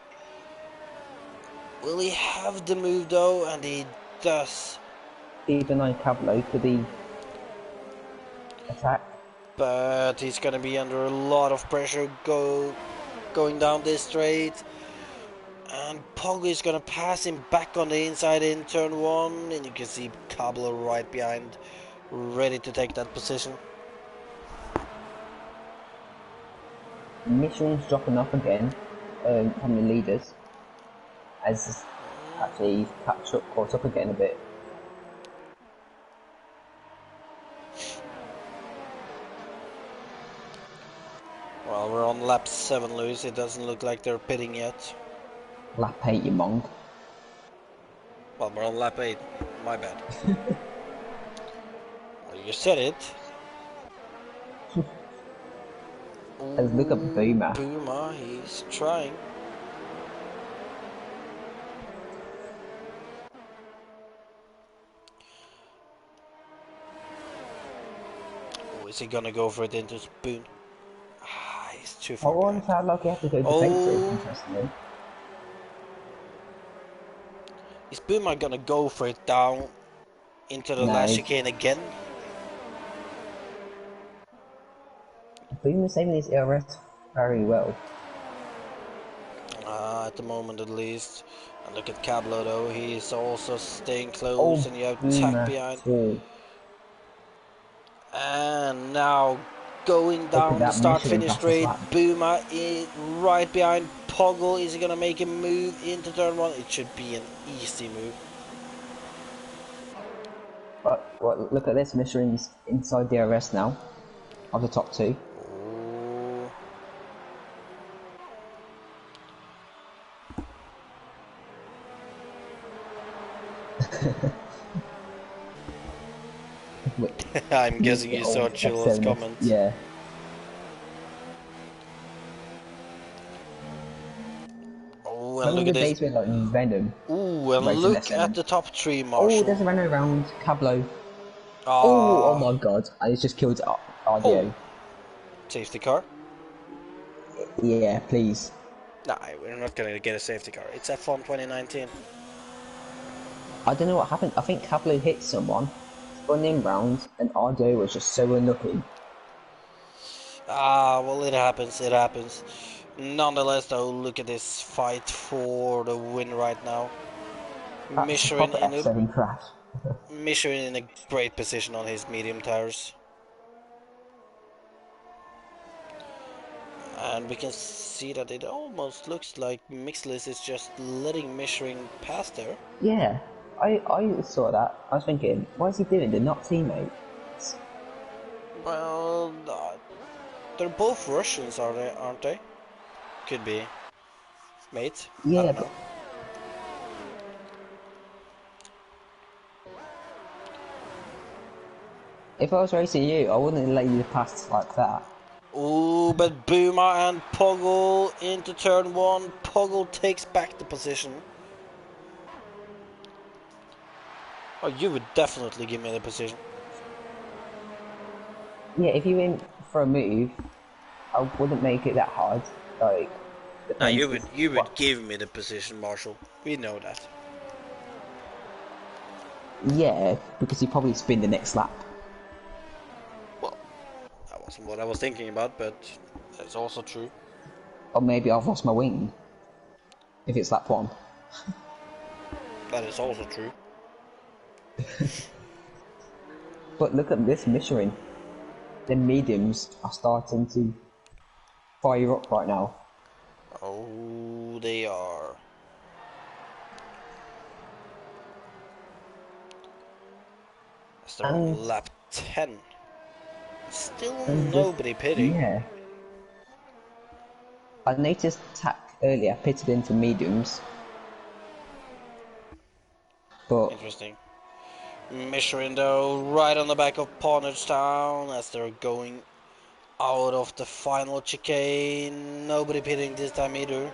Will he have the move though? And he does. Keep an eye on Cablo for the attack. But he's gonna be under a lot of pressure going down this straight. And Poggle is gonna pass him back on the inside in turn 1, and you can see Cablo right behind, ready to take that position. Michelin's dropping off again from the leaders. As actually he's caught up again a bit. Well, we're on lap 7, Lewis. It doesn't look like they're pitting yet. Lap 8, you monk. Well, we're on lap 8. My bad. Well, you said it. Let's look at Ooh, Boomer. Boomer, he's trying. Oh, is he gonna go for it into Spoon? Ah, he's too I far wonder behind. how lucky I have to go defensive, Oh, interestingly. is Boomer gonna go for it down into the last No, chicane again? Boomer's saving his ERS very well. At the moment at least. And look at Cablo though, he's also staying close Oh, and you have Tack Boomer. behind. Oh, And now going look at down the that start Michelin finish fastest straight, lap. Boomer is right behind Poggle. Is he gonna make a move into turn 1? It should be an easy move. But look at this, Michelin's inside DRS now, of the top two. Oh. I'm guessing The you saw old Chilla's F7, comments. yeah. Oh, and look Remember at the this. days when like Venom Ooh, and racing look at F7? the top 3, Oh, there's Marshall. a Renault round, Cablo. Oh Ah. my god, I just killed Oh. RDO. Safety car? Yeah, please. Nah, we're not gonna get a safety car. It's F1 2019. I don't know what happened. I think Cablo hit someone, spun in round, and RDO was just so unlucky. Ah, well, it happens, it happens. Nonetheless, though, look at this fight for the win right now. That's a Michelin proper in a F7 crash. Michelin in a great position on his medium tires, and we can see that it almost looks like Mixless is just letting Michelin pass there. Yeah, I saw that. I was thinking, what is he doing? They're not teammates. Well, they're both Russians, are they? Aren't they? Could be, mate. I Yeah, don't but know. if I was racing you, I wouldn't let you pass like that. Ooh, but Boomer and Poggle into turn 1. Poggle takes back the position. Oh, you would definitely give me the position. Yeah, if you went for a move, I wouldn't make it that hard. Like, Now depends if you what. would give me the position, Marshall. We know that. Yeah, because you probably spin the next lap. Well, that wasn't what I was thinking about, but that's also true. Or maybe I've lost my wing. If it's lap one. That is also true. But look at this Michelin. The mediums are starting to fire up right now. Oh, they are. As they're And, on lap 10. Still and with, nobody pitting. yeah. I noticed Tack earlier pitted into mediums. But Interesting. Michelin though, right on the back of Partners Town as they're going out of the final chicane. Nobody pitting this time either.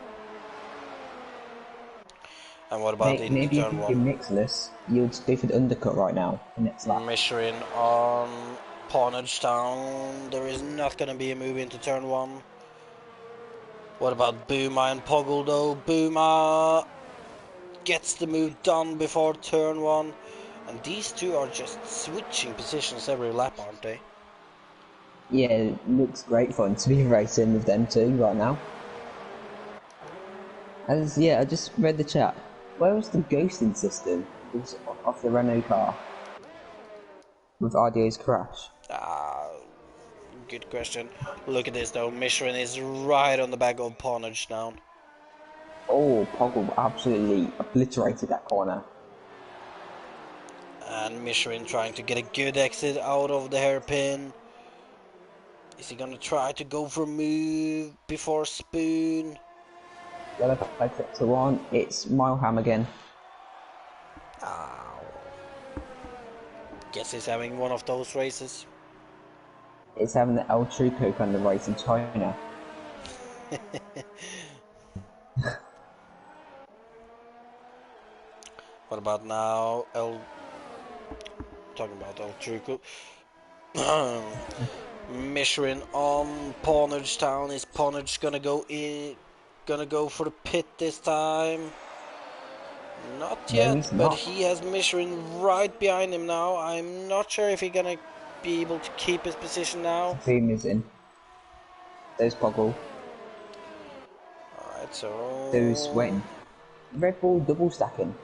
And what about into maybe if turn you 1? can mixless, you'd go for the undercut right now, the next lap. Michelin on Partners Town. There is not going to be a move into turn 1. What about Boomer and Poggle though? Boomer gets the move done before turn 1. And these two are just switching positions every lap, aren't they? Yeah, it looks great fun to be racing with them two right now. As yeah, I just read the chat. Where was the ghosting system of the Renault car with RDA's crash? Ah, good question. Look at this though. Michelin is right on the back of Partners Town. Oh, Poggle absolutely obliterated that corner. And Michelin trying to get a good exit out of the hairpin. Is he gonna try to go for a move before Spoon? Yellow flag sector 1, it's Mileham again. Ow. Guess he's having one of those races. It's having the El Truco kind of race in China. What about now? Talking about El Truco. Mishrin on Pawnage Town. Is Pawnage gonna go in? Gonna go for the pit this time? Not No, yet, he's but not. he has Mishrin right behind him now. I'm not sure if he's gonna be able to keep his position now. Boom is in. There's Poggle. Alright, so... There's Wen. Red Bull double stacking.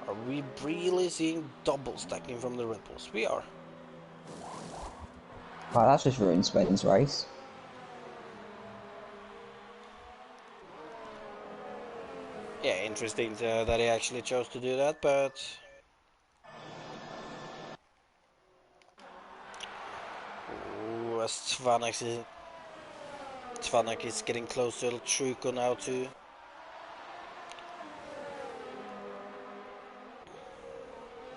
Are we really seeing double stacking from the Red Bulls? We are. Wow, that's just ruined Sven's race. Yeah, interesting that he actually chose to do that, but... Ooh, as Tvanak is getting close to El Truco now too.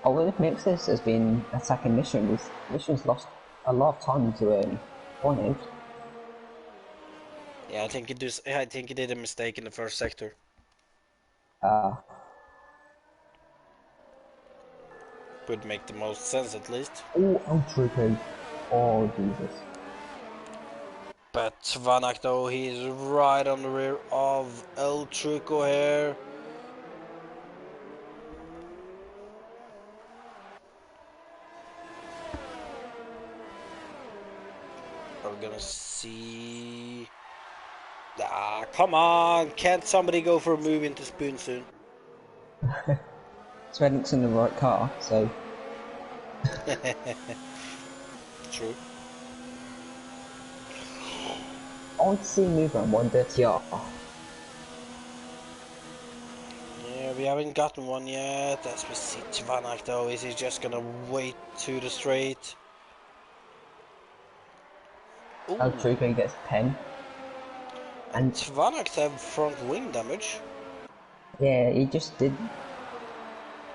Although if Mixus has been attacking Mission's lost a lot of time to Pawnage. Yeah, I think he did a mistake in the first sector. Would make the most sense at least. Oh, El Truco. Oh, Jesus. But Tvanak though, he's right on the rear of El Truco here. Are we gonna see... Ah, come on! Can't somebody go for a move into Spoon soon? Sven's in the right car, so... True. I want to see him move on 130R. Yeah, we haven't gotten one yet. As we see Tvanak though, is he just gonna wait to the straight? Ooh. El Truco gets 10. And Tvanak have front wing damage. yeah, he just did.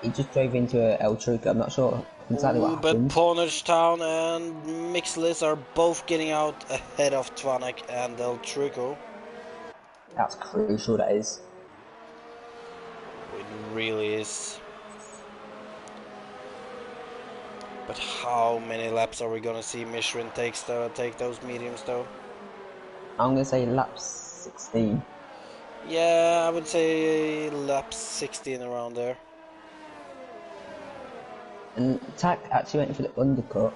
He just drove into a El Truco. I'm not sure exactly what But happened. Pawnage Town and Mixless are both getting out ahead of Tvanak and El Truco. That's crucial, that is. It really is. But how many laps are we gonna see Mishrin take those mediums though? I'm gonna say lap 16. Yeah, I would say lap 16 around there. And Tack actually went for the undercut.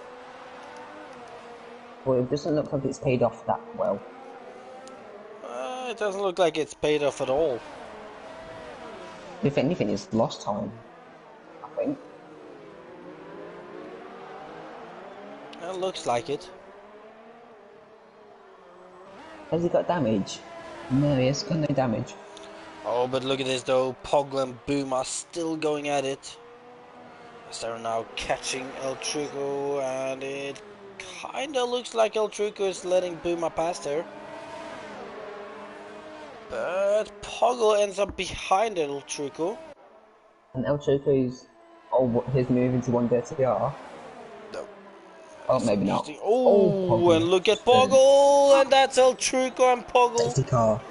Well, it doesn't look like it's paid off that well. It doesn't look like it's paid off at all. If anything, it's lost time, I think. It looks like it. Has he got damage? No, he has got no damage. Oh, but look at this though. Poggle and Boom are still going at it. As they're now catching El Truco, and it kinda looks like El Truco is letting Booma pass there. But Poggle ends up behind El Truco. And El Truco's his move into 130R. No. Oh, maybe not. Oh, Poggle. and look at Poggle, and that's El Truco and Poggle. Safety car.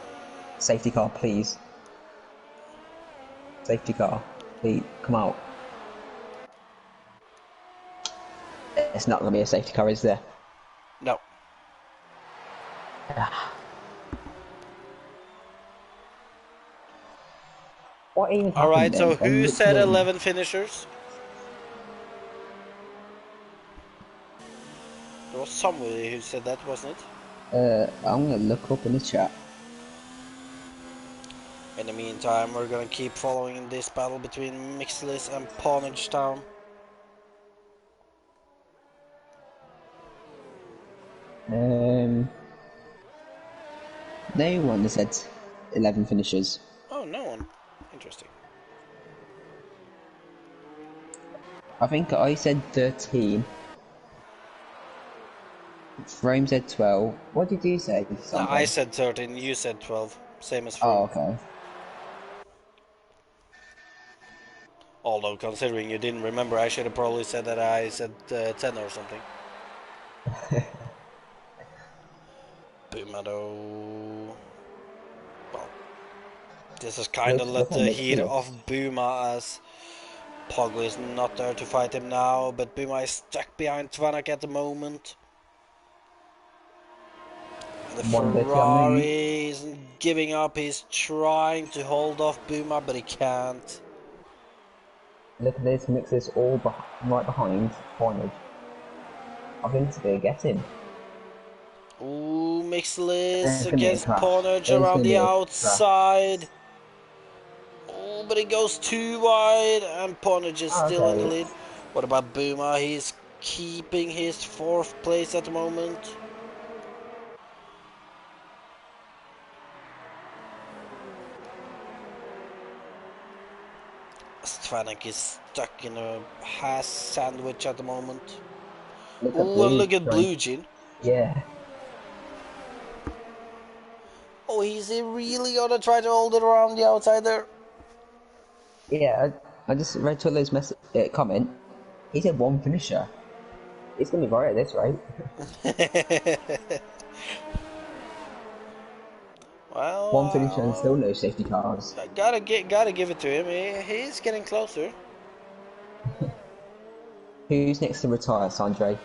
Safety car, please. Safety car. Please, come out. It's not going to be a safety car, is there? No. What even happened? Alright, so then? who said 11 finishers? There was somebody who said that, wasn't it? I'm going to look up in the chat. In the meantime, we're gonna keep following this battle between Mixless and Pawnage Town. No one has said 11 finishers. Oh, no one. Interesting. I think I said 13. Rome said 12. What did you say, No, I Sandro? said 13, you said 12. Same as Oh, Froome. okay. Although, considering you didn't remember, I should have probably said that I said 10 or something. Buma though... Well, this is kind of let Look at the heat Nicholas. off Buma as Poggle is not there to fight him now, but Buma is stuck behind Tvanak at the moment. The One dirty on move. Ferrari isn't giving up, he's trying to hold off Buma, but he can't. Look at this, mix this all right behind Cornage. I think it's going to get him. Ooh, There's Mixless going to be a against crash. Ponage There's around going to the be a crash. outside. Oh, but he goes too wide, and Ponage is Oh, still in the okay. lead. What about Buma? He's keeping his 4th place at the moment. Stvanek is stuck in a Haas sandwich at the moment. Look at Ooh, and Blue look at trying. Blue Jean. Yeah. Oh, he's really gonna try to hold it around the outside there. Yeah, I just read Tullo's comment. He said one finisher. It's going to be right at this rate. One finisher and still Well, no safety cars. gotta give it to him. He's getting closer. Who's next to retire, Sandre?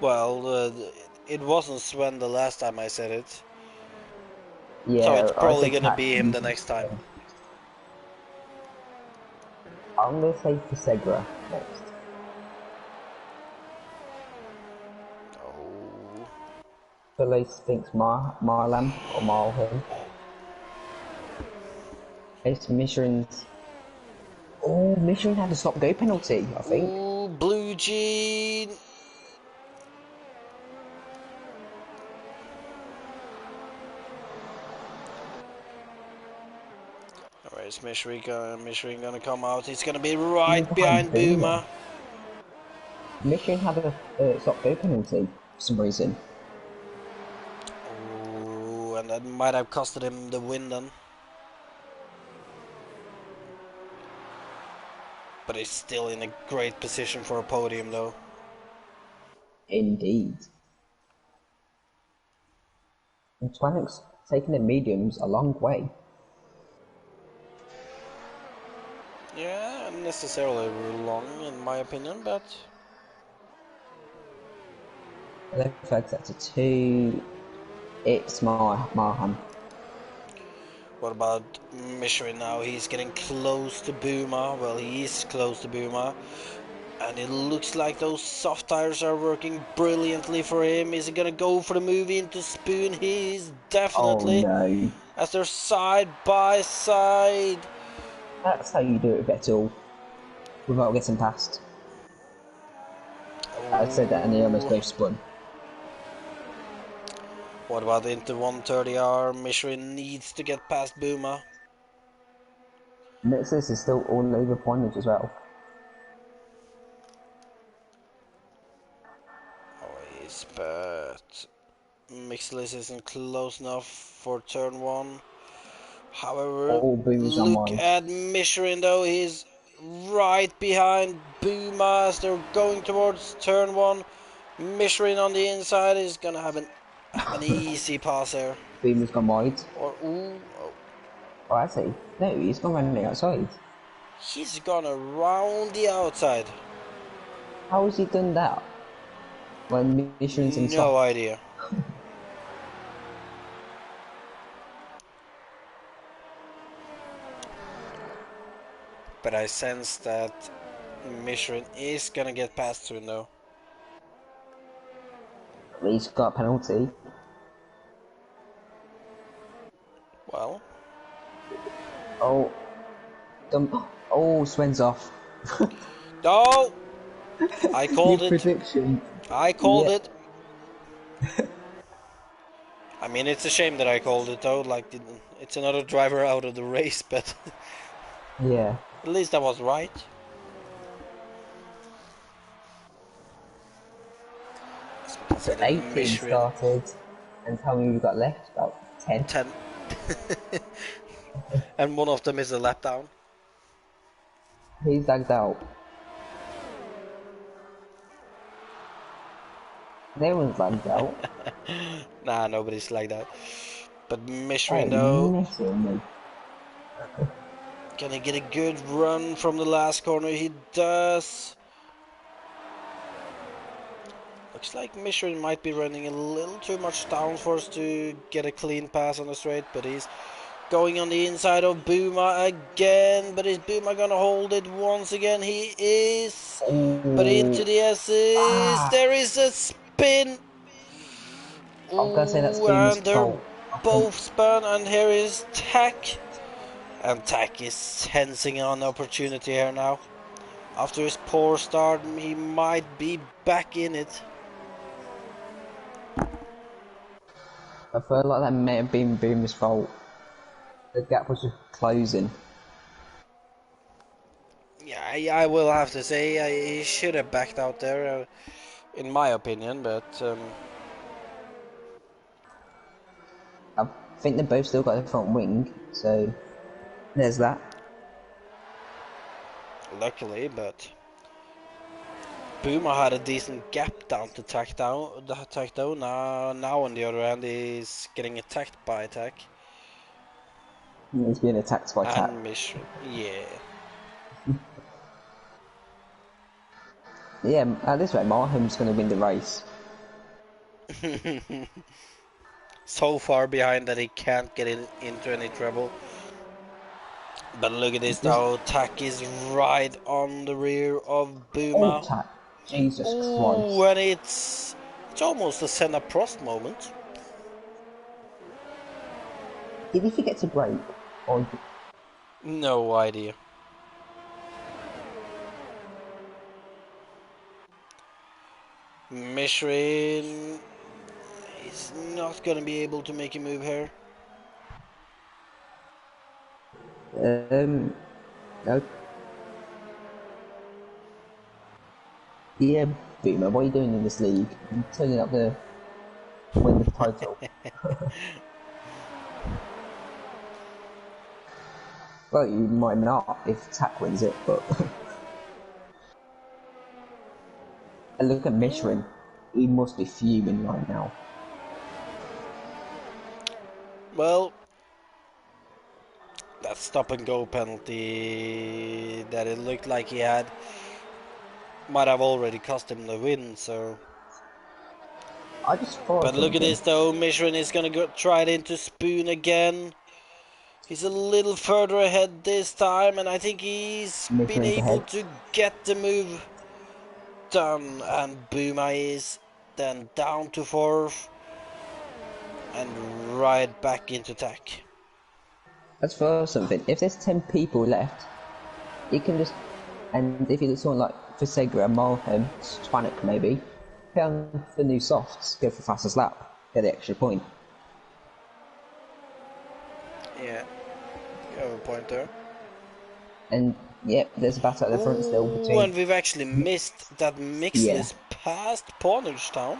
Well, it wasn't Sven the last time I said it, so Yeah, it's I probably said gonna Cat. be him You the said next time. Sven. I'm going to say Segra next. Oh, Tullo thinks Marlam or Marlham. It's Michelin's. Oh, Michelin had a stop go penalty, I think. ooh, Blue Jean. Alright, is Mishri gonna come out? He's gonna be He was right behind behind Boomer. Buma. Michelin had a stop go penalty for some reason. Ooh, and that might have costed him the win then. But he's still in a great position for a podium though. Indeed. And Twannock's taken the mediums a long way. Yeah, not necessarily long in my opinion, but... Left flag set to 2. It's Marham. What about Mishri now? He's getting close to Buma. Well, he is close to Buma. And it looks like those soft tires are working brilliantly for him. Is he gonna go for the move into Spoon? He is Oh definitely. no. As they're side by side. That's how you do it, Vettel, without getting past. I said that and they almost Oh. both spun. What about into 130R? Mishri needs to get past Buma. Nexus is still all over pointage as well. Always, but Mixless isn't close enough for turn 1. However, All booms on look wide. at Mishrin though, he's right behind Buma as they're going towards turn 1. Mishrin on the inside is gonna have an easy pass there. Boom has gone wide. Or ooh, oh, Oh, I see. No, he's gone round the outside. he's gone around the outside. How has he done that? When Michelin's in No soft. idea. But I sense that Mishrin is gonna get past soon though. He's got a penalty. Well, Oh, oh, Sven's off. no! I Your called it. prediction. I called Yeah. it. I mean, it's a shame that I called it though. Like, it's another driver out of the race, but Yeah. least I was right. As we can see So that 18 Mishrin started, and how many we got left? About 10. 10. And one of them is a lap down. He's lagged out. No one's lagged out. Nah, nobody's like that. But Hey, Mishrin though, missing me. can he get a good run from the last corner? He does. Looks like Mishrin might be running a little too much downforce to get a clean pass on the straight, but he's going on the inside of Boomer again. But is Boomer gonna hold it once again? He is. But into Ooh. the assist. Ah! There is a spin. I'm gonna say that's Ooh, Boomer's and they're fault. I think both spun, and here is Tack. And Tack is sensing an opportunity here now. After his poor start, he might be back in it. I feel like that may have been Boomer's fault. The gap was just closing. Yeah, I will have to say he should have backed out there, in my opinion. But I think they both still got the front wing, so there's that. luckily, but Boomer had a decent gap down to Tack down. Now on the other hand, he's getting attacked by Tack He's being attacked by Tap. and Mission. Yeah. Yeah, at this rate, Marham's going to win the race. So far behind that he can't get into any trouble. But look at this Just, though, Tack is right on the rear of oh, Boomer. Tap. Jesus Ooh, Christ. and it's almost a Senna Prost moment. Did he forget to brake? Or No idea. Mishrin is not gonna be able to make a move here. no. Yeah, Boomer, what are you doing in this league? I'm turning up to win the title. Well, you might not if Tap wins it, but... And look at Mishrin. He must be fuming right now. Well, that stop and go penalty that it looked like he had might have already cost him the win, so. I just thought But of look at something. this though, Mishrin is gonna go try it into Spoon again. He's a little further ahead this time, and I think he's been Mishrin's able ahead. to get the move done. And Boomer is then down to fourth and right back into Tack. Let's throw something. If there's 10 people left, you can just... And if you look someone like Visegra, Malcolm, Spanik maybe, put on the new softs, go for fastest lap, get the extra point. Yeah, you have a point there. And yep, there's a battle at the front still Ooh, and between... we've actually missed that Yeah, Mixless past Pawnage Town.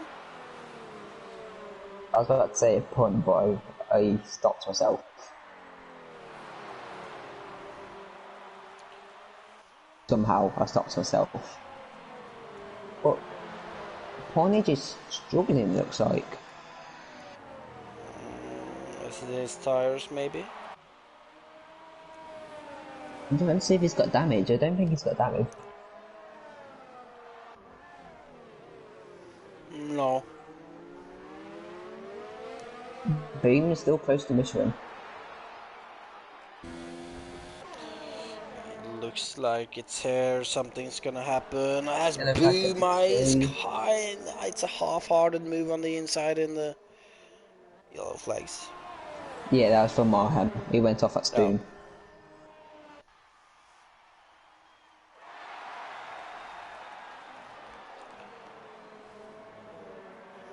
I was about to say a pun, but I stopped myself. Somehow I stopped myself. But Pawnage is struggling, it looks like. Is it his tires, maybe? I'm trying to see if he's got damage. I don't think he's got damage. No. Boom is still close to Michelin. Looks like it's here. Something's gonna happen. As Yellow flag at Boom is pit kind. It's a half-hearted move on the inside in the yellow flags. Yeah, that was from Marham. He went off at Oh. Spoon.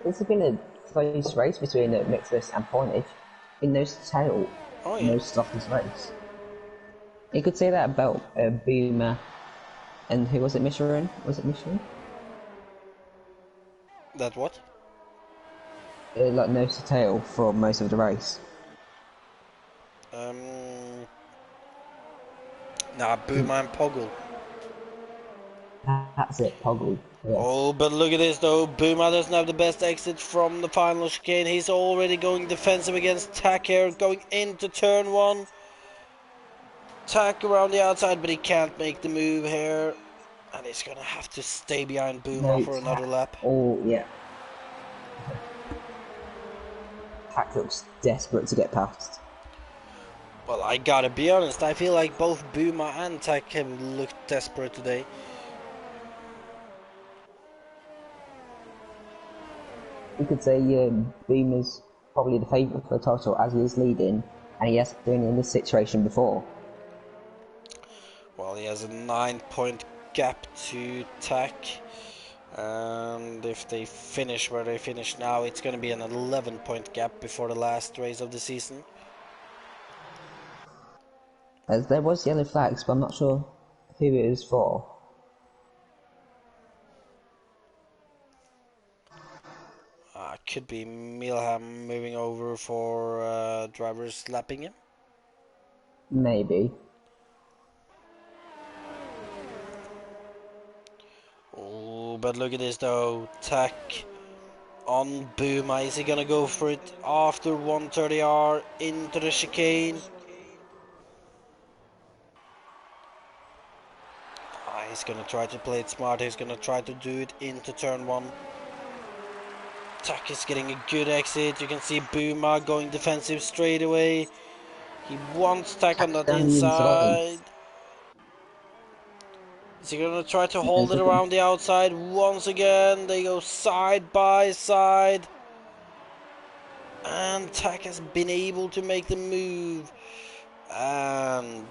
This has been a close race between Mixless and Pointage. In those tail, Oh in yeah. most of this race. You could say that about Boomer and who was it? Michelin? Was it Michelin? That what? Like nose to tail for most of the race. Nah, Boomer and Poggle. That's it, Poggle. Yeah. Oh, but look at this though. Boomer doesn't have the best exit from the final chicane. He's already going defensive against Tack here, going into turn one. Tack around the outside, but he can't make the move here. And he's gonna have to stay behind Boomer No, for another lap. Oh, yeah. Tack looks desperate to get past. Well, I gotta be honest, I feel like both Boomer and Tack have looked desperate today. You could say Boomer's probably the favourite for the title as he is leading, and he has been in this situation before. Well, he has a 9-point gap to Tack. And if they finish where they finish now, it's going to be an 11-point gap before the last race of the season. As there was yellow flags, but I'm not sure who it was for. Could be Milham moving over for drivers lapping him. Maybe. Oh, but look at this though. Tack on Boomer. Is he gonna go for it after 130R into the chicane? He's gonna try to play it smart. He's gonna try to do it into turn one. Tack is getting a good exit. You can see Boomer going defensive straight away. He wants Tack on that inside. Is he gonna try to hold it around the outside once again? They go side by side. And Tack has been able to make the move. And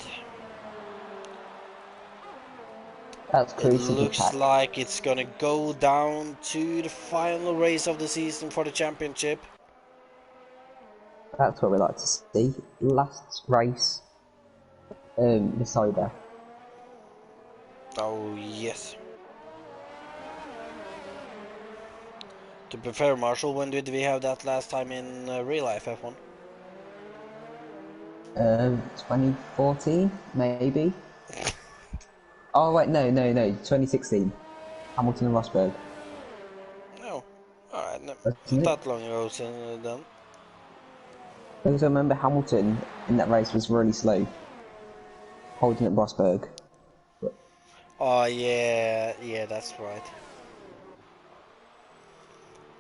That's crazy. it looks like it's gonna go down to the final race of the season for the championship. That's what we like to see. Last race, decider. Oh yes. To be fair, Marshall, when did we have that last time in real life F1? 2014, maybe. Oh wait, no, 2016. Hamilton and Rosberg. No, alright, no, Wasn't not it? that long ago then. Because I remember Hamilton in that race was really slow, holding up Rosberg. Oh yeah, that's right.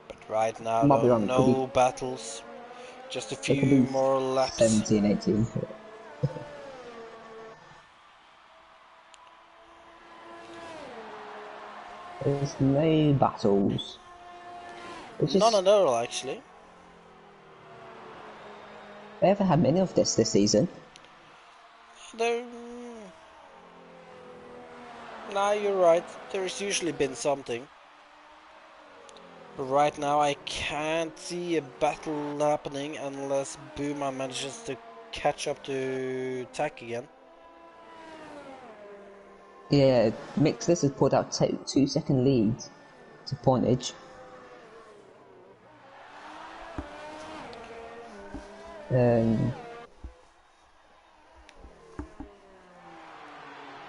But right now, Might be though, wrong. no battles, just a It could few be more laps. 17, 18. There's no battles. None at all, actually. They haven't had many of this season. There. Nah, you're right. There's usually been something. But right now, I can't see a battle happening unless Boomer manages to catch up to Tack again. Yeah, Mixless has pulled out 2-second leads to pointage.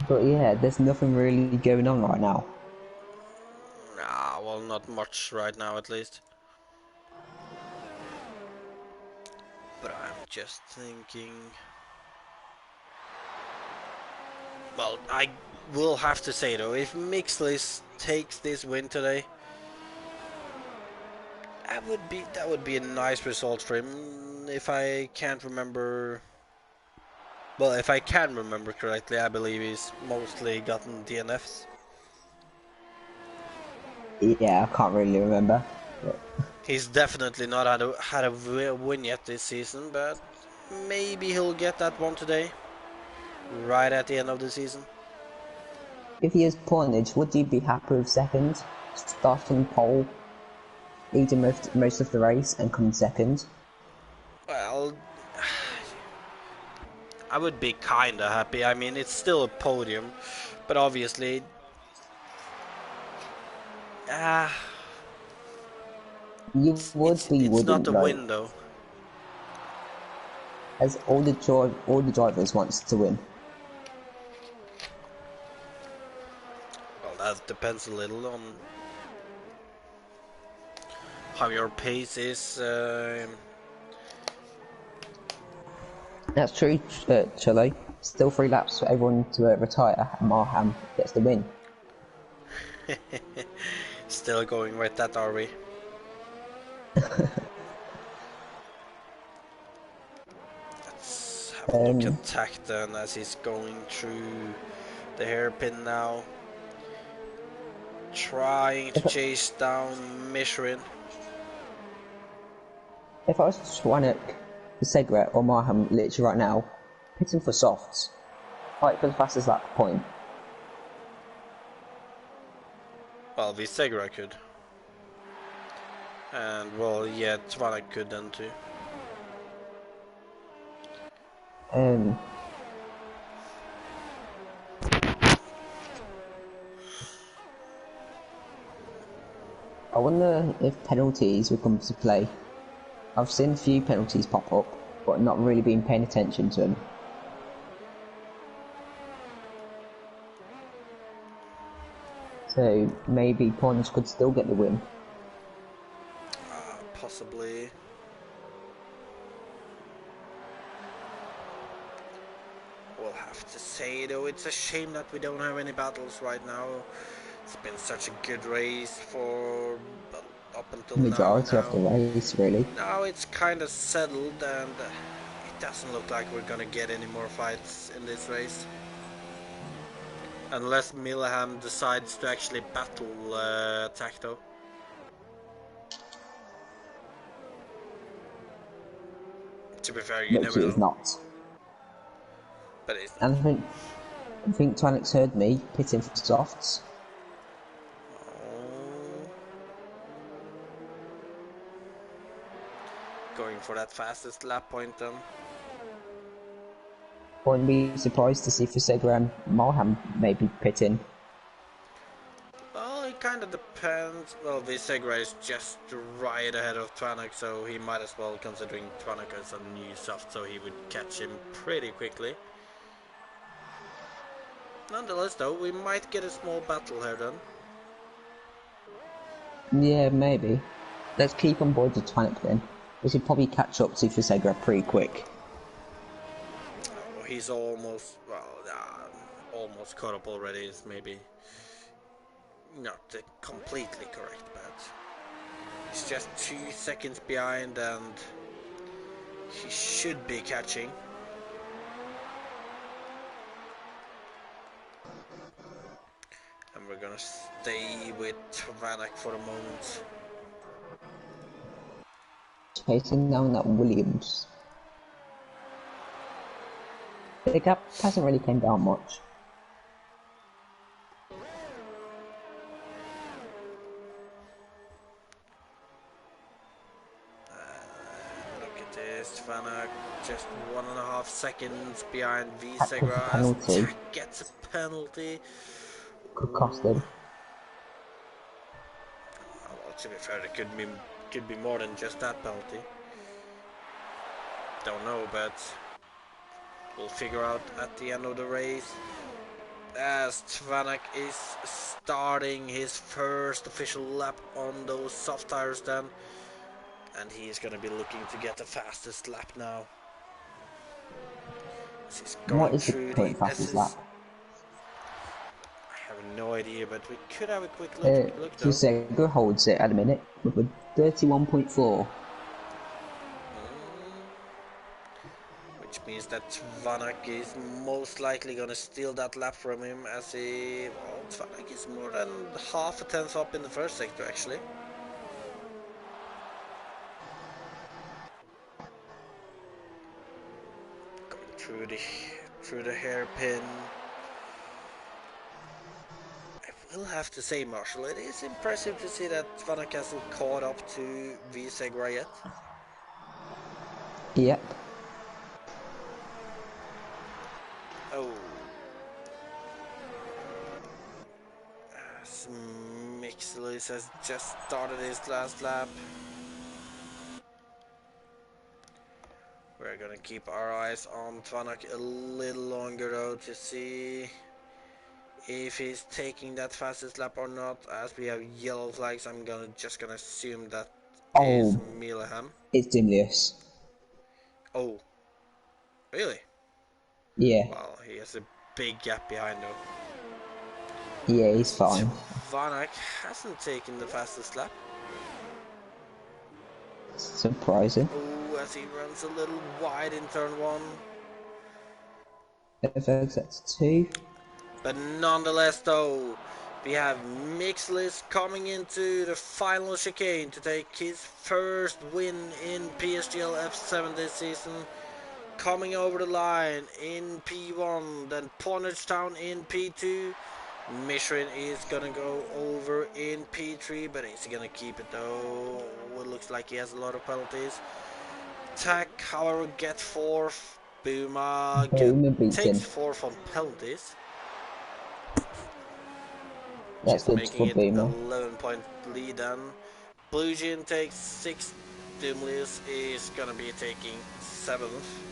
But yeah, there's nothing really going on right now. Nah, well, not much right now, at least. But I'm just thinking. Well, I will have to say though, if Mixless takes this win today, that would be a nice result for him. If I can't remember, well, if I can remember correctly, I believe he's mostly gotten DNFs. Yeah, I can't really remember. But He's definitely not had a win yet this season, but maybe he'll get that one today, right at the end of the season. if he is pointage, would you be happy with second? Starting pole, leading most of the race and coming second? Well, I would be kinda happy. I mean, it's still a podium, but obviously, ah, You it's would, it's but you it's not wouldn't. a Like, win though. as all the drivers wants to win. Well, that depends a little on how your pace is. That's true, Chile. Still 3 laps for everyone to retire, and Marham gets the win. Still going with that, are we? Let's have a look Um, at Tacton as he's going through the hairpin now. Trying to if, chase down Mishrin. if I was Swanek, Segret, or Marham literally right now, pitting for softs, fight for the fastest lap point. Well, Visegra could. And, well, yeah, Tvana could then too. Um, I wonder if penalties will come to play. I've seen a few penalties pop up, but not really been paying attention to them. So maybe Cornish could still get the win. Possibly. We'll have to say, though, it's a shame that we don't have any battles right now. It's been such a good race for up until Majority of the now. race, really. Now it's kind of settled, and it doesn't look like we're gonna get any more fights in this race. Unless Millham decides to actually battle Tacto. To be fair, you Which never it is know. not. But it's And not. I think Twanik's heard me pitting for softs. Oh. Going for that fastest lap point then. Wouldn't be surprised to see Fusegra and Malham maybe pitting. Well, it kind of depends. Well, Visegra is just right ahead of Twanak, so he might as well, considering Twanak is a new soft, so he would catch him pretty quickly. Nonetheless, though, we might get a small battle here then. Yeah, maybe. Let's keep on board the Twanik then. We should probably catch up to Fusegra pretty quick. Oh, he's almost, well, almost caught up already is maybe not completely correct, but he's just 2 seconds behind and he should be catching. And we're gonna stay with Vanak for a moment. Chasing down that Williams. The gap hasn't really came down much. Look at this, Vanak just 1.5 seconds behind That could Visegra as penalty. Tack gets a penalty. Could cost him. Well, to be fair, it could be more than just that penalty. Don't know, but we'll figure out at the end of the race. As Tvanak is starting his first official lap on those soft tires then. And he's gonna be looking to get the fastest lap now. As he's What going is the through the current fastest lap? S's. I have no idea, but we could have a quick look though. Fusegra holds it at a minute with a 31.4. Which means that Tvanak is most likely gonna steal that lap from him, as well, Tvanak is more than half a tenth up in the first sector actually. Going through the hairpin. I will have to say, Marshall, it is impressive to see that Tvanak hasn't caught up to Visegra yet. Yep. As Mixelis has just started his last lap. We're gonna keep our eyes on Tvanak a little longer though to see if he's taking that fastest lap or not. As we have yellow flags, I'm just gonna assume that is Oh, Mileham. it's Dimlius. Oh, really? Yeah, Well, he has a big gap behind him. yeah, he's As fine. Tvanak hasn't taken the fastest lap. Surprising. Oh, as he runs a little wide in turn 1. FX, that's 2. But nonetheless, though, we have Mixless coming into the final chicane to take his first win in PSGL F7 this season. Coming over the line in P1, then Ponage Town in P2. Mishrin is gonna go over in P3, but he's gonna keep it though. It looks like he has a lot of penalties. Tack, however, gets 4th. Boomer Boomer beats takes him. 4th on penalties. That's Just good making for it Boomer. 11-point lead then. Blue Jean takes 6th. Doomlius is gonna be taking 7th.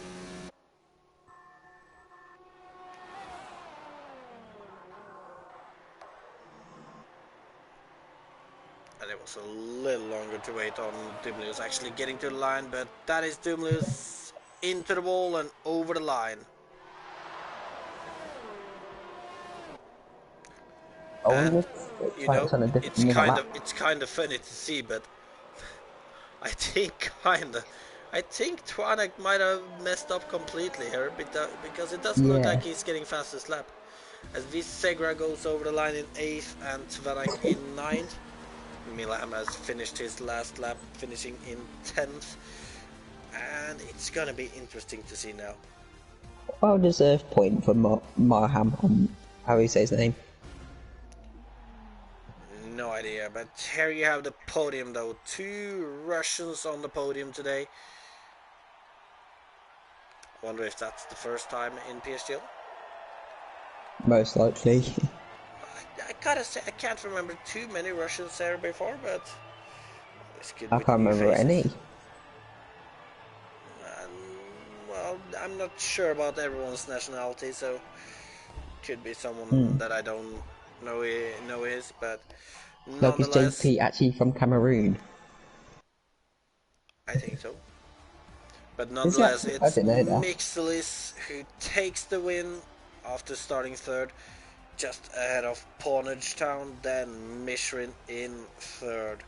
And it was a little longer to wait on Doomlius actually getting to the line, but that is Doomlius into the wall and over the line. I And wonder if you Frank's know, on a it's different kind lap. of it's kind of funny to see, but I think I think Twanak might have messed up completely here because it doesn't look Yeah. like he's getting fastest lap. As Visegra goes over the line in 8th and Tvanak in 9th. Milham has finished his last lap, finishing in 10th. And it's gonna be interesting to see now. Well deserved point for Marham on how he says his name. No idea, but here you have the podium though. 2 Russians on the podium today. Wonder if that's the first time in PSGL. Most likely. I gotta say, I can't remember too many Russians there before, but it's good I with can't new remember faces. any. And, well, I'm not sure about everyone's nationality, so could be someone that I don't know is, but Like, is nonetheless, JP actually from Cameroon? I think so. But Is he nonetheless, actually? I it's didn't know that. Mixelis who takes the win after starting 3rd, just ahead of Pawnage Town, then Mishrin in 3rd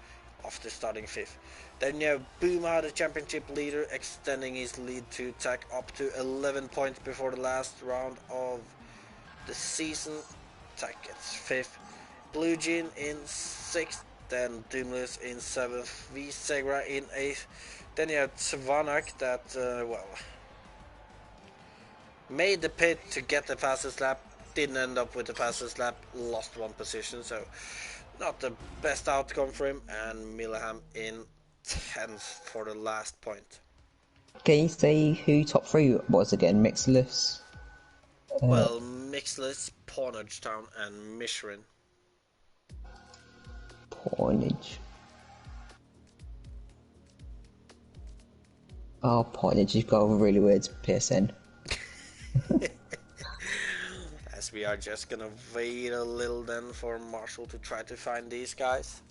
after starting 5th. Then you have Booma, the championship leader, extending his lead to Tack up to 11 points before the last round of the season. Tack gets 5th. Blue Jean in 6th, then Doomless in 7th, V Segra in 8th. Then you have Svanak that, well, made the pit to get the fastest lap, didn't end up with the fastest lap, lost 1 position, so not the best outcome for him, and Milham in 10th for the last point. Can you say who top 3 was again? Mixless, Well, Mixless, Pawnage Town, and Mishrin. Pornage. Oh, Pornage, you've got a really weird PSN. As we are just gonna wait a little then for Marshall to try to find these guys.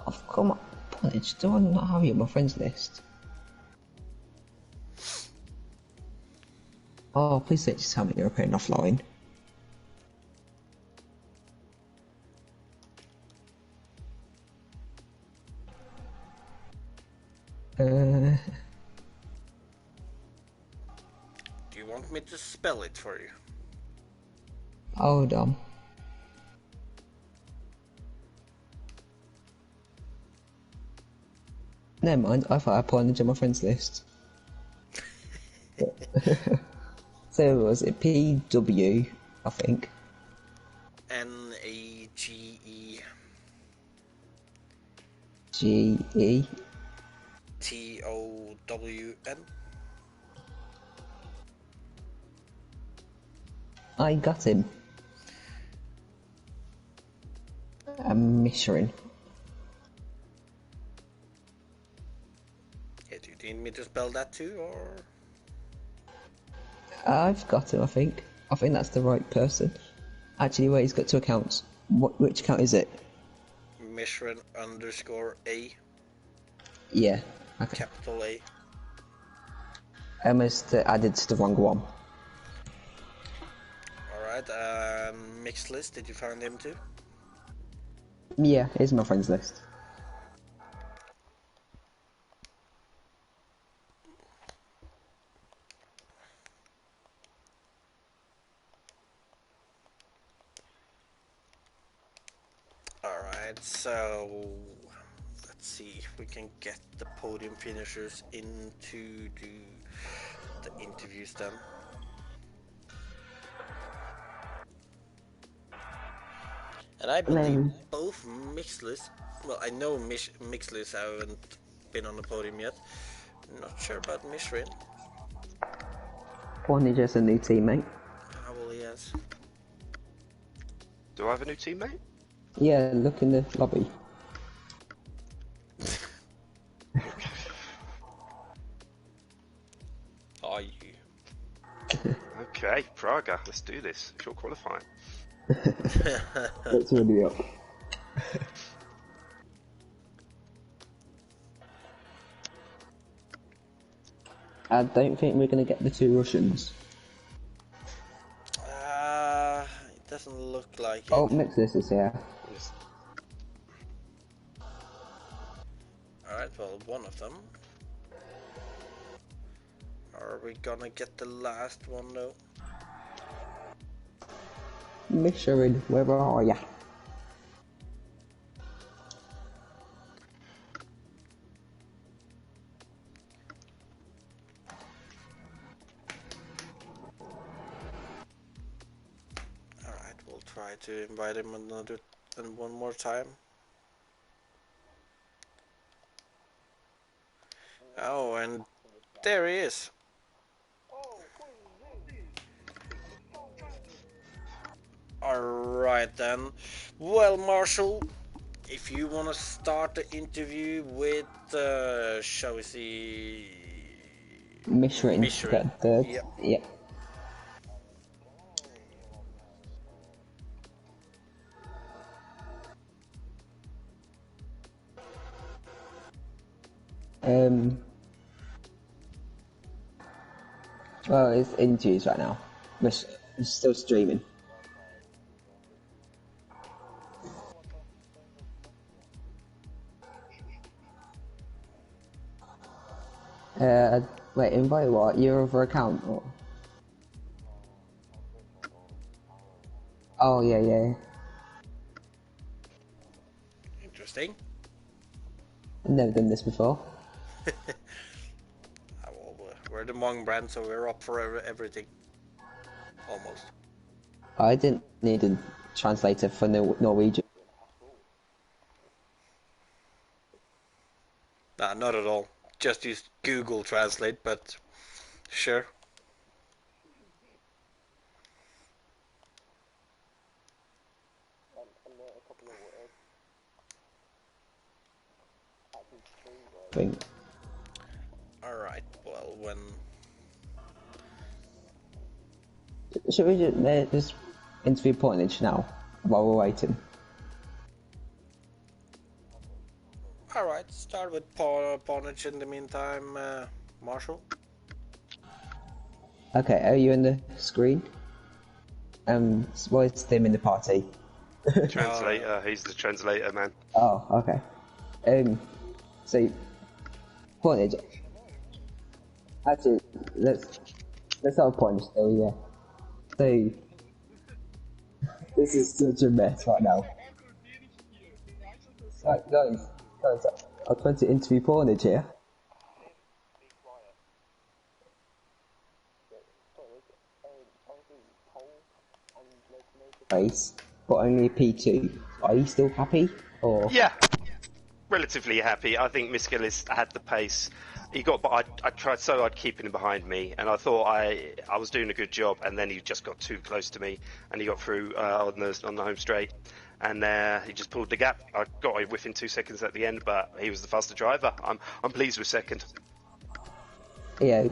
Oh, come on. Pornage, do I not have you on my friends list? Oh, please don't just tell me you're playing offline. Uh, Do you want me to spell it for you? hold on. Never mind, I thought I had Pornage on my friends list. So was it PW, I think. Nage GE. TOWN. I got him. Mishrin. Yeah, do you need me to spell that too, or? I've got him, I think. I think that's the right person. Actually, wait, he's got 2 accounts. Which account is it? Mishran_A, Yeah. Okay. capital A. I almost added to the wrong one. Alright, mixed list, did you find him too? Yeah, here's my friends list. Alright, so let's see if we can get the podium finishers into the interviews then. And I believe both mixed lists, well, I know mixed lists haven't been on the podium yet. Not sure about Mishrin. One just a new teammate. Well, yes. Do I have a new teammate? Yeah, look in the lobby. Are you? Okay, Praga, let's do this. If you're qualifying. Let's ready up. I don't think we're going to get the 2 Russians. It doesn't look like it. Oh, Mixless is here. Yes. Alright, well, one of them. Are we gonna get the last one though? Mishrin, where are ya? Alright, we'll try to invite him one more time. Oh, and there he is. Alright then. Well, Marshall, if you want to start the interview with, shall we see... Mishrin. Mishrin. Third. Yep. Yeah. Well, it's interviews right now. It's still streaming. Wait, invite what? Your other account? Or? Oh, yeah. Interesting. I've never done this before. Well, we're the Hmong brand, so we're up for everything. Almost. I didn't need a translator for Norwegian. Nah, not at all. Just use Google Translate, but sure. Thing. Alright, well, when... Should we just interview Portage now while we're waiting? Alright, start with Portage in the meantime, Marshall. Okay, are you in the screen? Why is Tim in the party? Translator, he's the translator, man. Oh, okay. So, Portage. Actually, let's start with Portage still, yeah. So, this is such a mess right now. Right, guys, I'm trying to interview Portage here. Race, but only a P2. Are you still happy? Or Yeah, relatively happy. I think Miskillis had the pace. He got, but I tried so hard keeping him behind me, and I thought I was doing a good job, and then he just got too close to me, and he got through on the home straight. and he just pulled the gap. I got it within 2 seconds at the end, but he was the faster driver. I'm pleased with second. Yeah,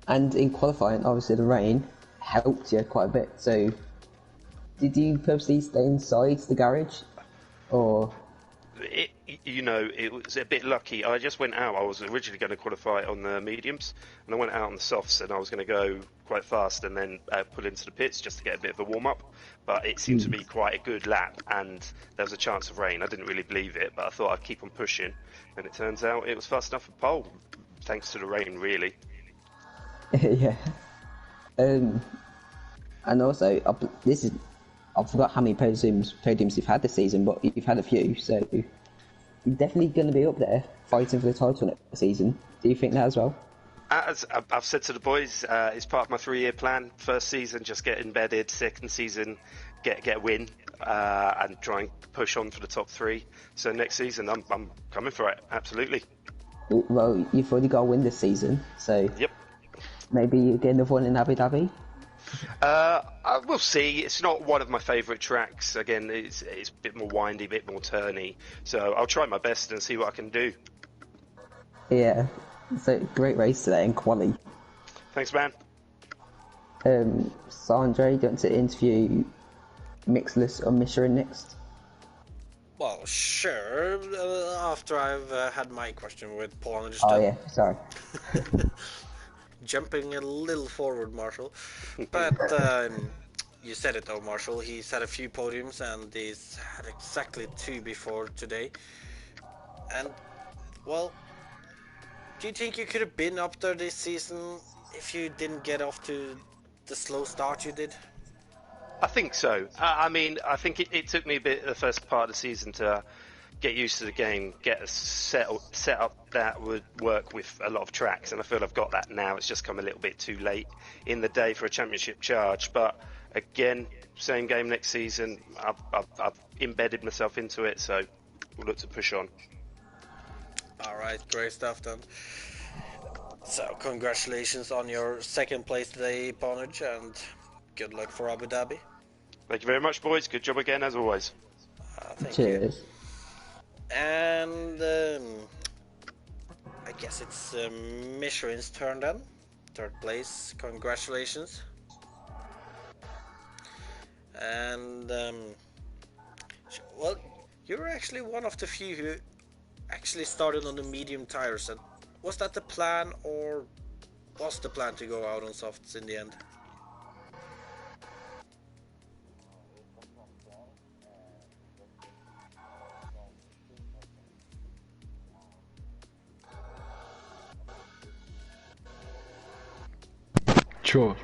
and in qualifying, obviously the rain helped you quite a bit. So, did you purposely stay inside the garage, or? It was a bit lucky. I just went out. I was originally going to qualify on the mediums, and I went out on the softs, and I was going to go quite fast and then pull into the pits just to get a bit of a warm up. But it seemed to be quite a good lap, and there was a chance of rain. I didn't really believe it, but I thought I'd keep on pushing, and it turns out it was fast enough for pole, thanks to the rain, really. Yeah. And also, I forgot how many podiums you've had this season, but you've had a few, so you're definitely going to be up there fighting for the title next season. Do you think that as well? As I've said to the boys, it's part of my 3-year plan. First season, just get embedded. Second season, get a win and try and push on for the top 3. So next season, I'm coming for it. Absolutely. Well, you've already got a win this season, so Yep. maybe you get another one in Abu Dhabi. We'll see. It's not one of my favourite tracks. Again, it's a bit more windy, a bit more turny. So I'll try my best and see what I can do. Yeah. So great race today in quali. Thanks, man. Sandre, do you want to interview Mixless or Michelin next? Well, sure. After I've had my question with Paul and Oh yeah, sorry. Jumping a little forward, Marshall. But you said it though, Marshall. He's had a few podiums and he's had exactly 2 before today. And, well, do you think you could have been up there this season if you didn't get off to the slow start you did? I think so. I mean, I think it took me a bit the first part of the season to get used to the game, get a set up that would work with a lot of tracks, and I feel I've got that now. It's just come a little bit too late in the day for a championship charge. But again, same game next season. I've embedded myself into it, so we'll look to push on. All right, great stuff then. So congratulations on your second place today, Ponage, and good luck for Abu Dhabi. Thank you very much, boys. Good job again, as always. Thank Cheers. you. And I guess it's Michelin's turn then. Third place, congratulations. And well, you're actually one of the few who actually started on the medium tires. And was that the plan, or was the plan to go out on softs in the end? Sure.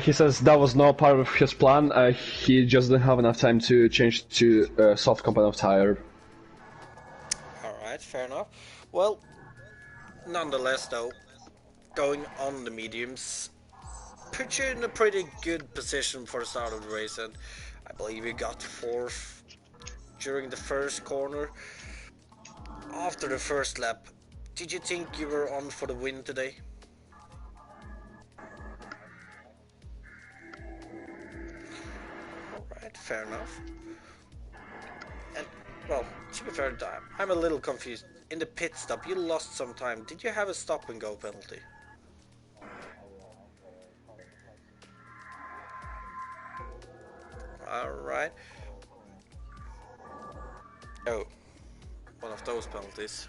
He says that was not part of his plan. He just didn't have enough time to change to soft compound of tire. Alright, fair enough. Well, nonetheless though, going on the mediums put you in a pretty good position for the start of the race, and I believe you got 4th during the first corner. After the first lap, did you think you were on for the win today? Alright, fair enough. And, well, to be fair, I'm a little confused. In the pit stop, you lost some time. Did you have a stop and go penalty? Alright. Oh, one of those penalties.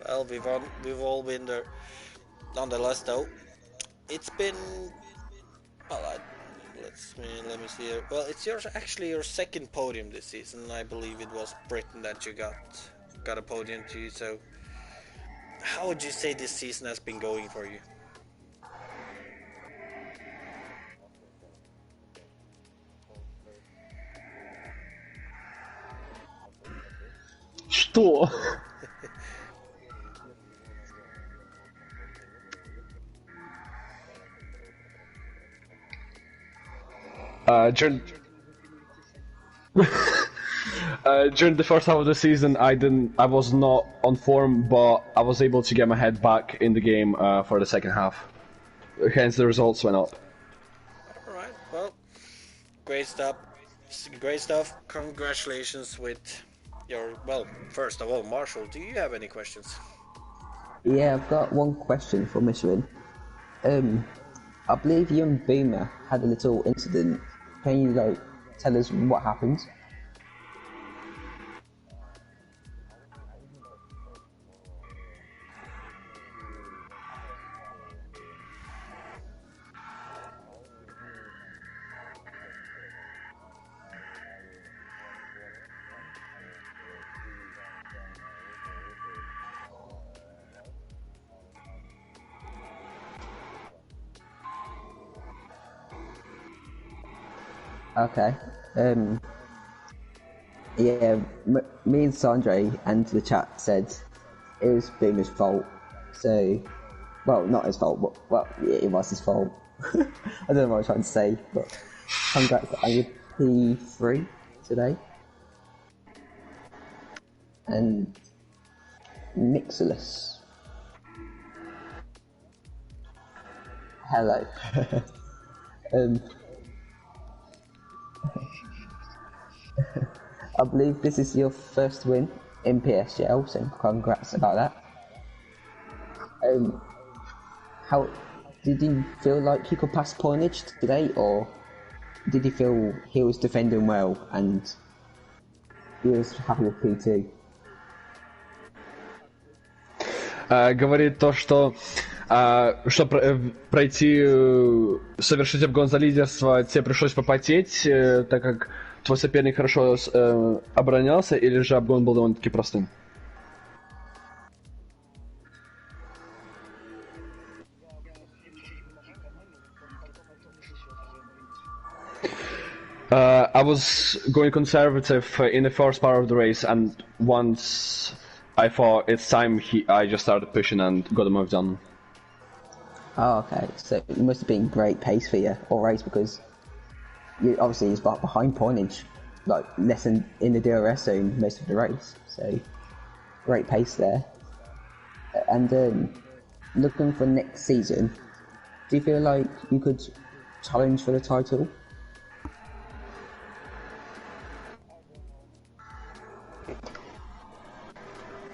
Well, we've all been there. Nonetheless, though, it's been, well, let me see here. Well, it's actually your second podium this season. I believe it was Britain that you got a podium to. So, how would you say this season has been going for you? Что? During the first half of the season, I was not on form, but I was able to get my head back in the game for the second half. Hence, the results went up. All right. Well, great stuff. Great stuff. Congratulations with your. Well, first of all, Marshall, do you have any questions? Yeah, I've got one question for Michelin. I believe you and Boomer had a little incident. Can you tell us what happened? Okay. Yeah, me and Sandre and the chat said it was Boomer's fault. So, well, not his fault, but well, yeah, it was his fault. I don't know what I was trying to say, but congrats on your P3 today. And Mixilus. Hello. um, I believe this is your first win in PSGL, so congrats about that. How did you feel like you could pass Pointage today, or did you feel he was defending well and he was happy with P2? Говорит то, что чтобы пройти, совершить обгон за лидерство, тебе пришлось попотеть, так как твой соперник хорошо оборонялся, или же обгон был довольно-таки простым? I was going conservative in the first part of the race, and once I thought it's time, I just started pushing and got a move done. Oh, okay. So it must have been great pace for you all race, because you obviously was behind Pointage, like less than in the DRS zone most of the race. So great pace there. And looking for next season, do you feel like you could challenge for the title?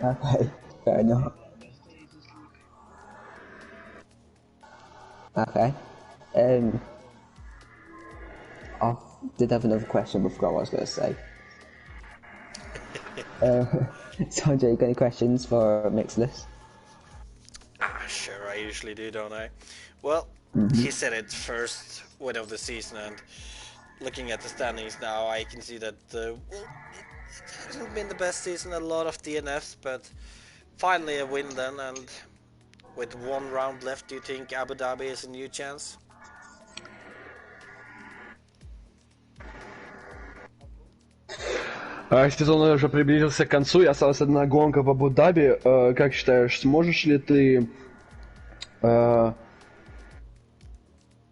Okay, fair enough. Okay. I did have another question, but I forgot what I was going to say. Sanjay, you got any questions for Mixless? Sure, I usually do, don't I? Well, he said it first win of the season, and looking at the standings now, I can see that well, it hasn't been the best season. A lot of DNFs, but finally a win then. And with one round left, do you think Abu Dhabi is a new chance? Сезон уже приблизился к концу, и осталась одна гонка в Абу-Даби. Как считаешь, сможешь ли ты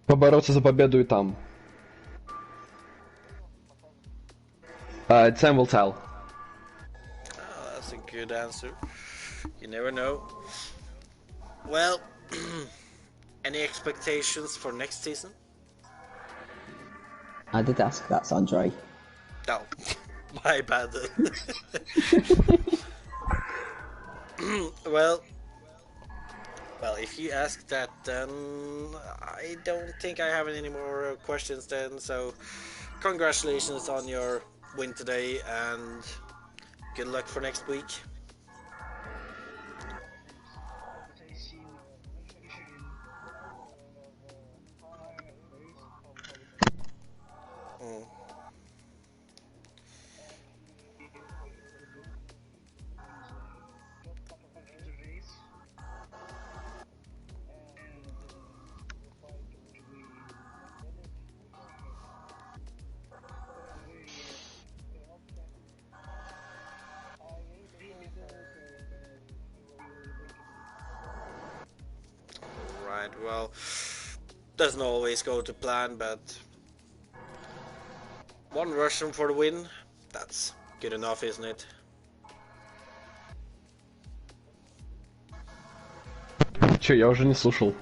побороться за победу и там? Time will tell. That's a good answer. You never know. Well, any expectations for next season? I did ask that, Sanjay. No, my bad. Well, if you ask that, then I don't think I have any more questions then. So, congratulations on your win today, and good luck for next week. Right, well, doesn't always go to plan, but one Russian for the win, that's Good enough, isn't it? Чё, я уже не слушал.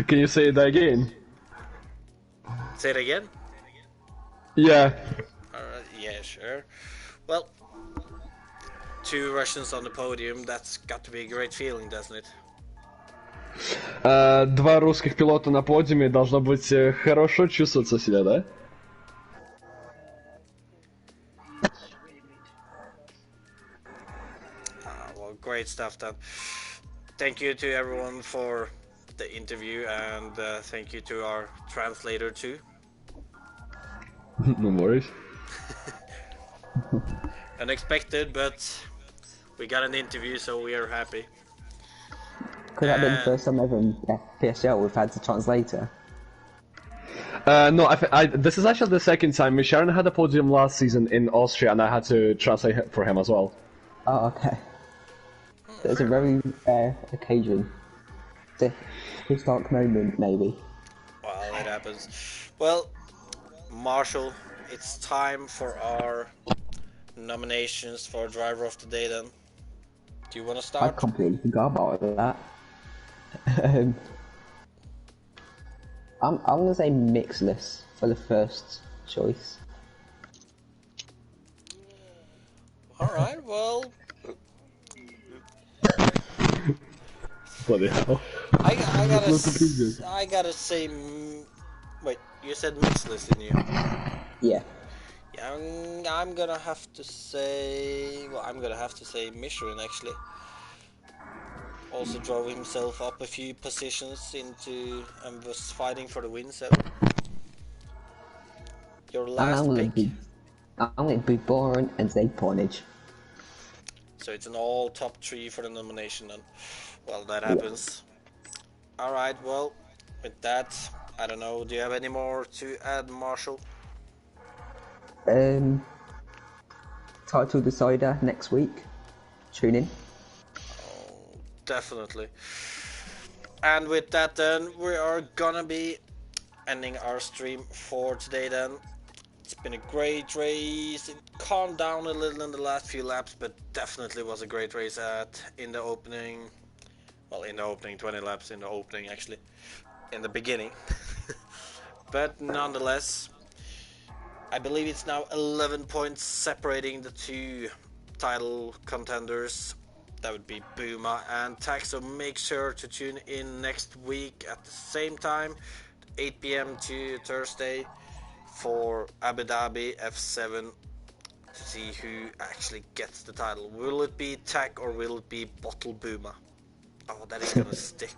Can you say that again? Say it again? Yeah. Yeah, sure. Well, two Russians on the podium, that's got to be a great feeling, doesn't it? Два русских пилота на подиуме, должно быть хорошо чувствоваться себя, да? Well, great stuff then. Thank you to everyone for the interview, and thank you to our translator too. No worries. Unexpected, but we got an interview, so we are happy. Could that be the first time ever in PSGL we've had a translator? No, this is actually the second time. Sharon had a podium last season in Austria, and I had to translate for him as well. Oh, okay. So it's a very rare occasion. It's a historic moment, maybe. Well, it happens. Well, Marshall, it's time for our nominations for Driver of the Day then. Do you want to I start? completely forgot about that. I'm gonna say Mixless for the first choice. Alright, well, Bloody hell. I gotta say, wait, you said Mixless, didn't you? Yeah. Yeah, I'm gonna have to say, well, I'm gonna have to say Michelin actually. Also drove himself up a few positions into and was fighting for the win, so your And last pick. I'm gonna be boring and say Pornage. So it's an all top 3 for the nomination then. Well, that happens. Alright, well, with that, I don't know, do you have any more to add, Marshall? Title decider next week. Tune in. Oh, definitely. And with that then, we are gonna be ending our stream for today then. It's been a great race. It calmed down a little in the last few laps, but definitely was a great race in the opening. Well, in the opening, 20 laps in the opening actually. In the beginning. But nonetheless, I believe it's now 11 points separating the two title contenders. That would be Buma and Tax, so make sure to tune in next week at the same time, 8 p.m. to Thursday, for Abu Dhabi F7 to see who actually gets the title. Will it be Tack or will it be Bottle Buma? Oh, that is gonna stick.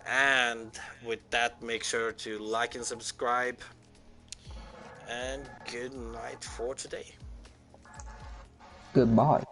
And with that, make sure to like and subscribe. And good night for today. Goodbye.